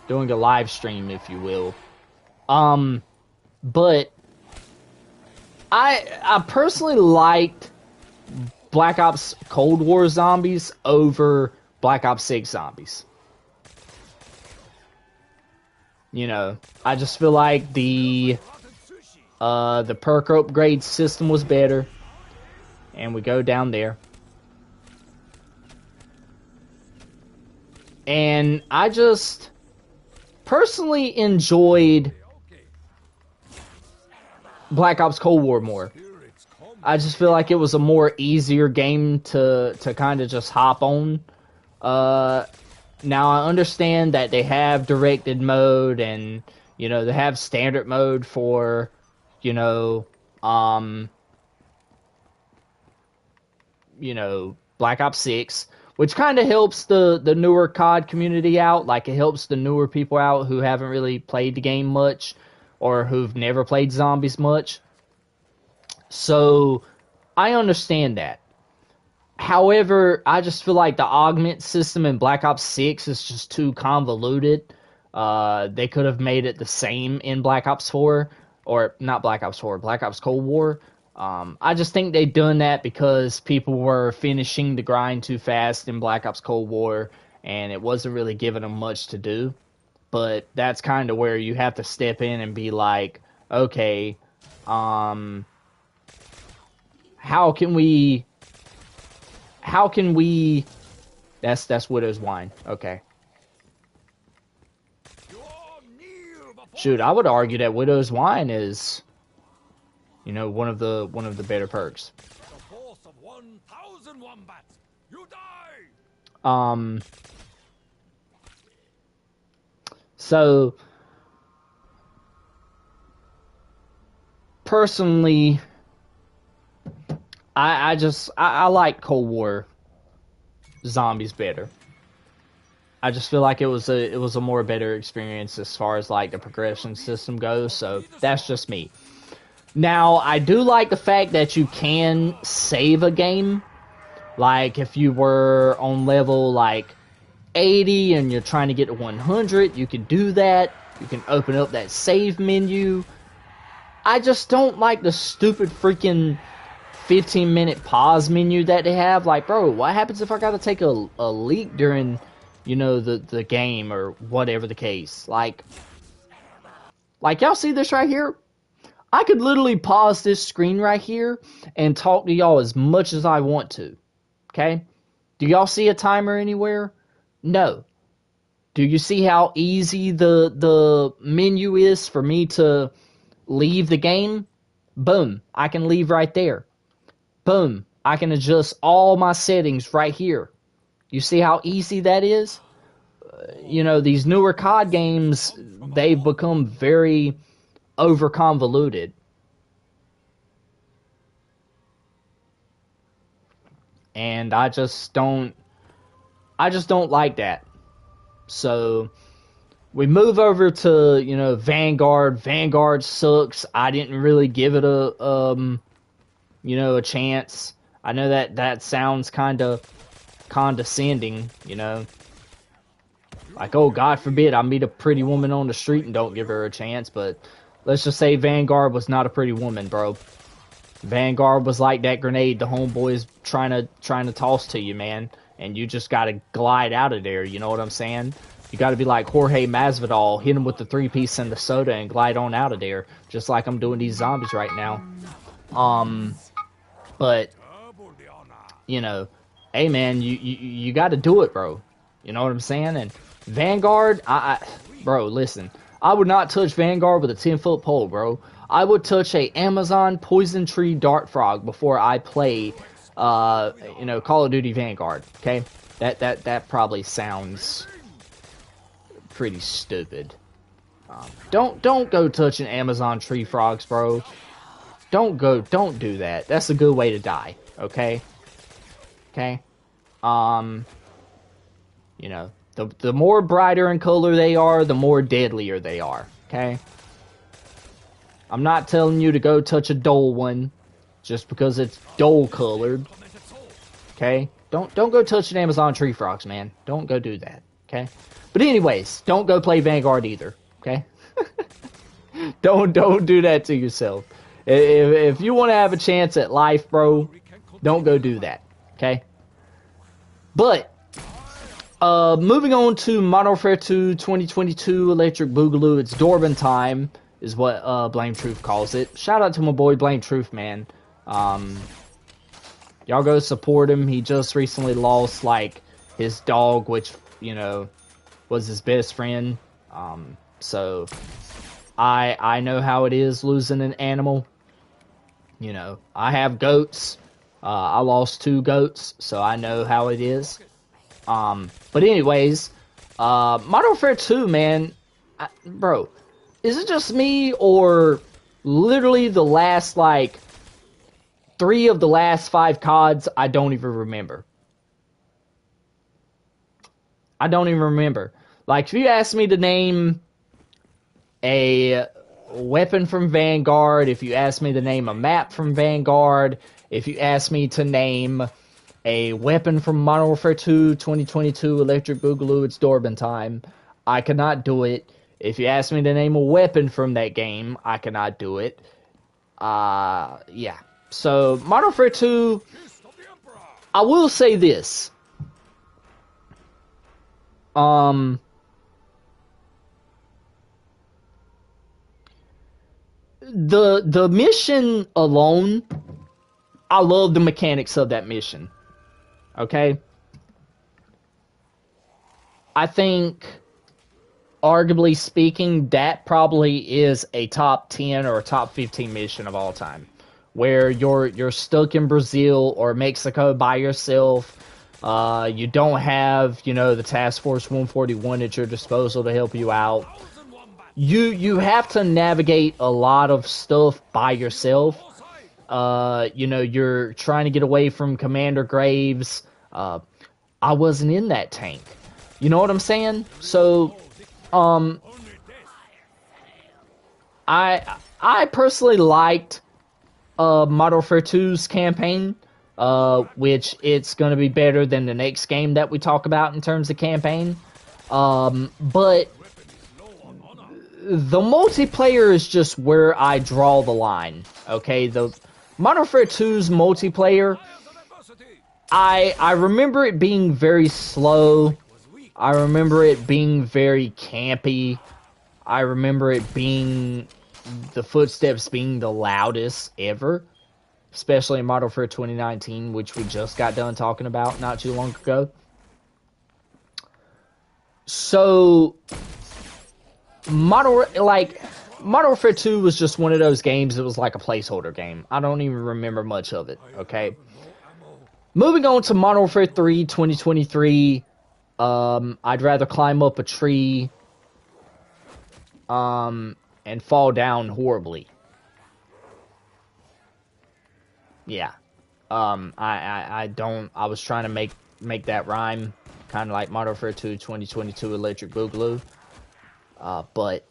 Doing a live stream, if you will. But I personally liked Black Ops Cold War zombies over Black Ops 6 zombies. You know, I just feel like the perk upgrade system was better. And we go down there. And I just personally enjoyed Black Ops Cold War more. I just feel like it was a more easier game to kind of just hop on. Now I understand that they have directed mode and, you know, they have standard mode for, you know, Black Ops 6, which kind of helps the newer COD community out. Like, it helps the newer people out who haven't really played the game much or who've never played zombies much. So I understand that. However, I just feel like the augment system in Black Ops 6 is just too convoluted. They could have made it the same in Black Ops 4, or not Black Ops 4, Black Ops Cold War. I just think they done that because people were finishing the grind too fast in Black Ops Cold War, and it wasn't really giving them much to do. But that's kind of where you have to step in and be like, okay, how can we... That's Widow's Wine. Okay. Shoot, I would argue that Widow's Wine is, you know, one of the better perks. The force of 1,000 wombats. You die. So personally, I like Cold War zombies better. I just feel like it was a more better experience as far as like the progression system goes. So that's just me. Now, I do like the fact that you can save a game. Like, if you were on level like 80 and you're trying to get to 100, you can do that. You can open up that save menu. I just don't like the stupid freaking 15-minute pause menu that they have. Like, bro, what happens if I gotta take a leak during, you know, the game or whatever the case? Like y'all see this right here? I could literally pause this screen right here and talk to y'all as much as I want to. Okay? Do y'all see a timer anywhere? No. Do you see how easy the menu is for me to leave the game? Boom. I can leave right there. Boom. I can adjust all my settings right here. You see how easy that is? You know, these newer COD games, they've become very over-convoluted. And I just don't like that. So we move over to, you know, Vanguard. Vanguard sucks. I didn't really give it a chance. I know that sounds kind of condescending, you know. Like, oh, God forbid I meet a pretty woman on the street and don't give her a chance, but let's just say Vanguard was not a pretty woman, bro. Vanguard was like that grenade the homeboy's trying to toss to you, man, and you just gotta glide out of there, you know what I'm saying? You gotta be like Jorge Masvidal, hit him with the 3-piece and the soda and glide on out of there, just like I'm doing these zombies right now. But, you know, hey, man, you gotta do it, bro. You know what I'm saying? And Vanguard, bro, listen. I would not touch Vanguard with a 10-foot pole, bro. I would touch a Amazon Poison Tree Dart Frog before I play, Call of Duty Vanguard, okay? That probably sounds pretty stupid. Don't go touching Amazon Tree Frogs, bro. Don't do that. That's a good way to die, okay? Okay? You know, the more brighter in color they are, the more deadlier they are, okay? I'm not telling you to go touch a dull one just because it's dull colored, okay? Don't go touching Amazon Tree Frogs, man. Don't go do that, okay? But anyways, don't go play Vanguard either, okay? Don't do that to yourself. If you want to have a chance at life, bro, don't go do that, okay? But moving on to Modern Warfare 2 2022 Electric Boogaloo, it's Dorbin time, is what Blame Truth calls it. Shout out to my boy Blame Truth, man. Y'all go support him. He just recently lost, like, his dog, which, you know, was his best friend. So I know how it is losing an animal. You know, I have goats. I lost 2 goats, so I know how it is. But anyways, Modern Warfare 2, man, bro, is it just me, or literally the last, like, 3 of the last 5 CODs I don't even remember? I don't even remember. Like, if you ask me to name a weapon from Vanguard, if you ask me to name a map from Vanguard, if you ask me to name a weapon from Modern Warfare 2 2022 Electric Boogaloo, it's Dorbin time, I cannot do it. If you ask me to name a weapon from that game, I cannot do it. Yeah. So, Modern Warfare 2, I will say this. The mission alone, I love the mechanics of that mission. Okay? I think, arguably speaking, that probably is a top 10 or a top 15 mission of all time. Where you're stuck in Brazil or Mexico by yourself. You don't have, the Task Force 141 at your disposal to help you out. You have to navigate a lot of stuff by yourself. You're trying to get away from Commander Graves. I wasn't in that tank. You know what I'm saying? So, I personally liked Modern Warfare 2's campaign, which it's going to be better than the next game that we talk about in terms of campaign. But the multiplayer is just where I draw the line. Okay, the Modern Warfare 2's multiplayer, I remember it being very slow. I remember it being very campy. I remember it being the footsteps being the loudest ever, especially in Modern Warfare 2019, which we just got done talking about not too long ago. So, Modern Warfare 2 was just one of those games. It was like a placeholder game. I don't even remember much of it, okay? Moving on to Modern Warfare 3 2023, I'd rather climb up a tree and fall down horribly. Yeah. I was trying to make that rhyme, kind of like Modern Warfare 2 2022 Electric Boogaloo. But,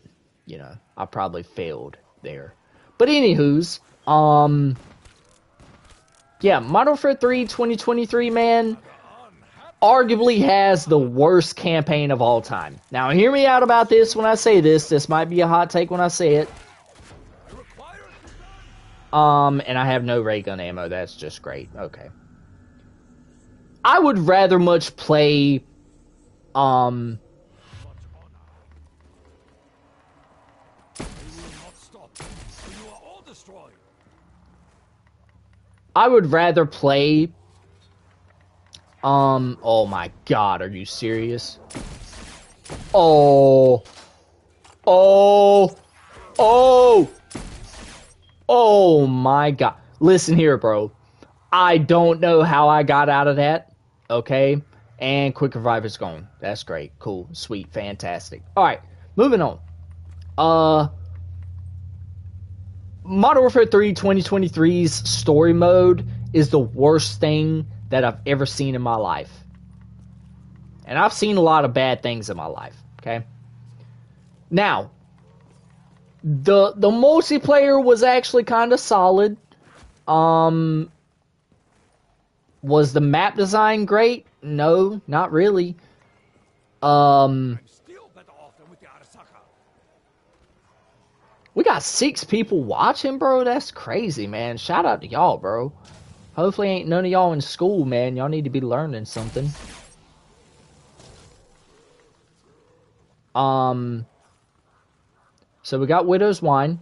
I probably failed there. But anywho's, yeah, Modern Warfare 3 2023, man, arguably has the worst campaign of all time. Now, hear me out about this when I say this. This might be a hot take when I say it. And I have no ray gun ammo. That's just great. Okay. I would rather much play, I would rather play, oh my god, are you serious? Oh, oh my god. Listen here, bro. I don't know how I got out of that, okay? And Quick Reviver's gone. That's great, cool, sweet, fantastic. Alright, moving on. Modern Warfare 3 2023's story mode is the worst thing that I've ever seen in my life. And I've seen a lot of bad things in my life, okay? Now, the multiplayer was actually kind of solid. Was the map design great? No, not really. We got 6 people watching, bro. That's crazy, man. Shout out to y'all, bro. Hopefully ain't none of y'all in school, man. Y'all need to be learning something. So we got Widow's Wine.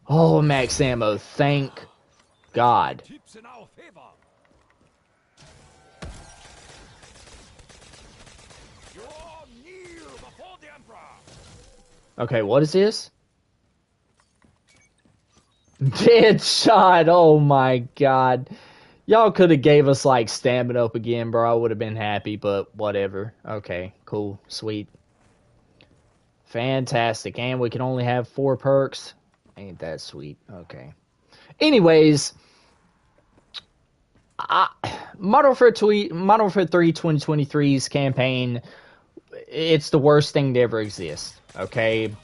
Oh, max ammo. Thank God. Okay, what is this? Dead shot. Oh my god. Y'all could have gave us like stamina up again, bro. I would have been happy, but whatever. Okay, cool, sweet. Fantastic. And we can only have 4 perks. Ain't that sweet. Okay. Anyways, Modern Warfare 3 2023's campaign, it's the worst thing to ever exist. Okay,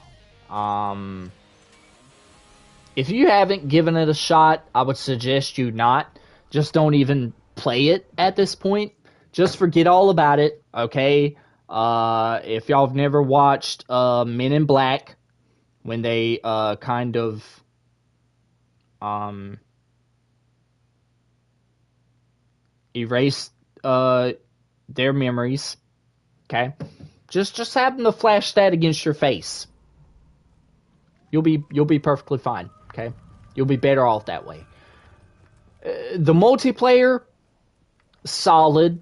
if you haven't given it a shot, I would suggest you not. Just don't even play it at this point. Just forget all about it. Okay. If y'all have never watched Men in Black, when they kind of erase their memories, okay, just have them to flash that against your face. You'll be perfectly fine. Okay, you'll be better off that way. The multiplayer, solid.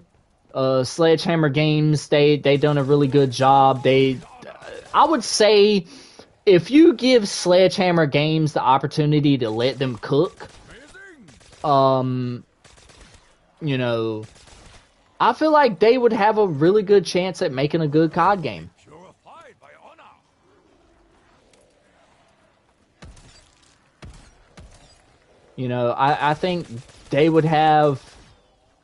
Sledgehammer Games, they done a really good job. I would say, if you give Sledgehammer Games the opportunity to let them cook, you know, I feel like they would have a really good chance at making a good COD game. You know, I think they would have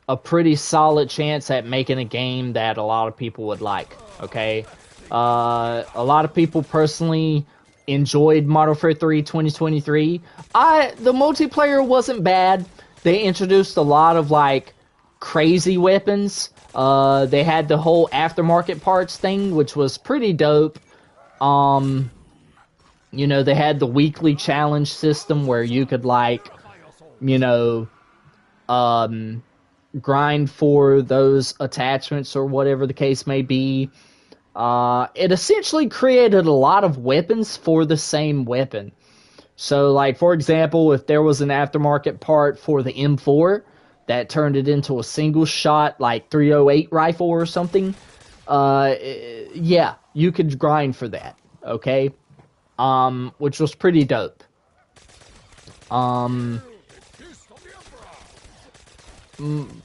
a pretty solid chance at making a game that a lot of people would like, okay? A lot of people personally enjoyed Modern Warfare 3 2023. The multiplayer wasn't bad. They introduced a lot of, like, crazy weapons. They had the whole aftermarket parts thing, which was pretty dope. You know, they had the weekly challenge system where you could, like, you know, grind for those attachments or whatever the case may be. It essentially created a lot of weapons for the same weapon. So, like, for example, if there was an aftermarket part for the M4 that turned it into a single shot, like, 308 rifle or something, yeah, you could grind for that, okay? Which was pretty dope.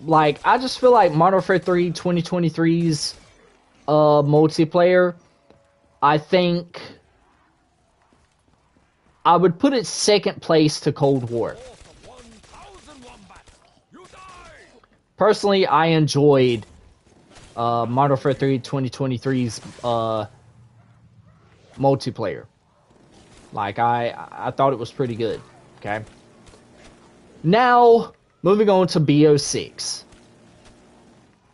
Like, I just feel like Modern Warfare 3 2023's multiplayer, I think I would put it second place to Cold War. Personally, I enjoyed Modern Warfare 3 2023's multiplayer. Like, I thought it was pretty good, okay? Now, moving on to BO3,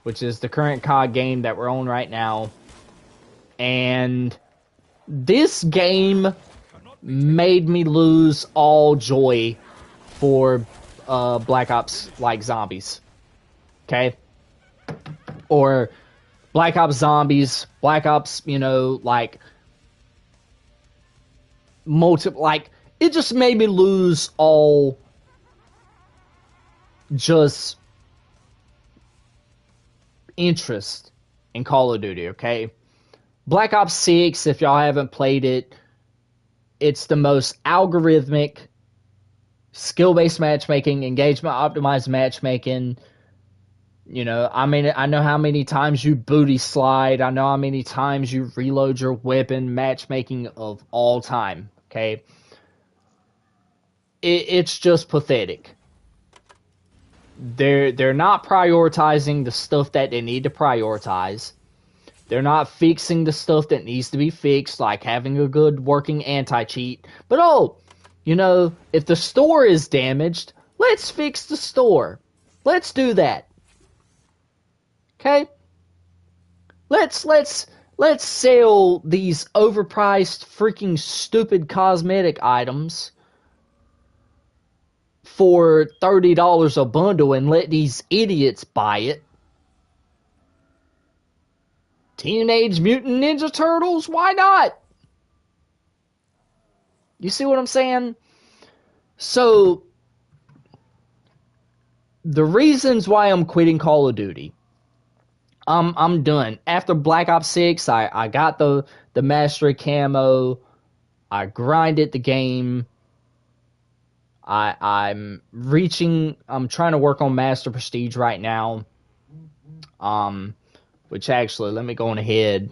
which is the current COD game that we're on right now. And this game made me lose all joy for Black Ops like Zombies. Okay? Or Black Ops Zombies, Black Ops, you know, like like, it just made me lose all just interest in Call of Duty, okay? Black Ops 6, if y'all haven't played it, it's the most algorithmic, skill-based matchmaking, engagement-optimized matchmaking. You know, I mean, I know how many times you booty slide. I know how many times you reload your weapon. Matchmaking of all time, okay? It's just pathetic. They're not prioritizing the stuff that they need to prioritize. They're not fixing the stuff that needs to be fixed, like having a good working anti-cheat. But oh, you know, if the store is damaged, let's fix the store. Let's do that. Okay? Let's sell these overpriced freaking stupid cosmetic items for $30 a bundle and let these idiots buy it. Teenage Mutant Ninja Turtles? Why not? You see what I'm saying? So, the reasons why I'm quitting Call of Duty, I'm done. After Black Ops 6, I got the Mastery Camo. I grinded the game. I'm trying to work on Master Prestige right now. Which actually, let me go on ahead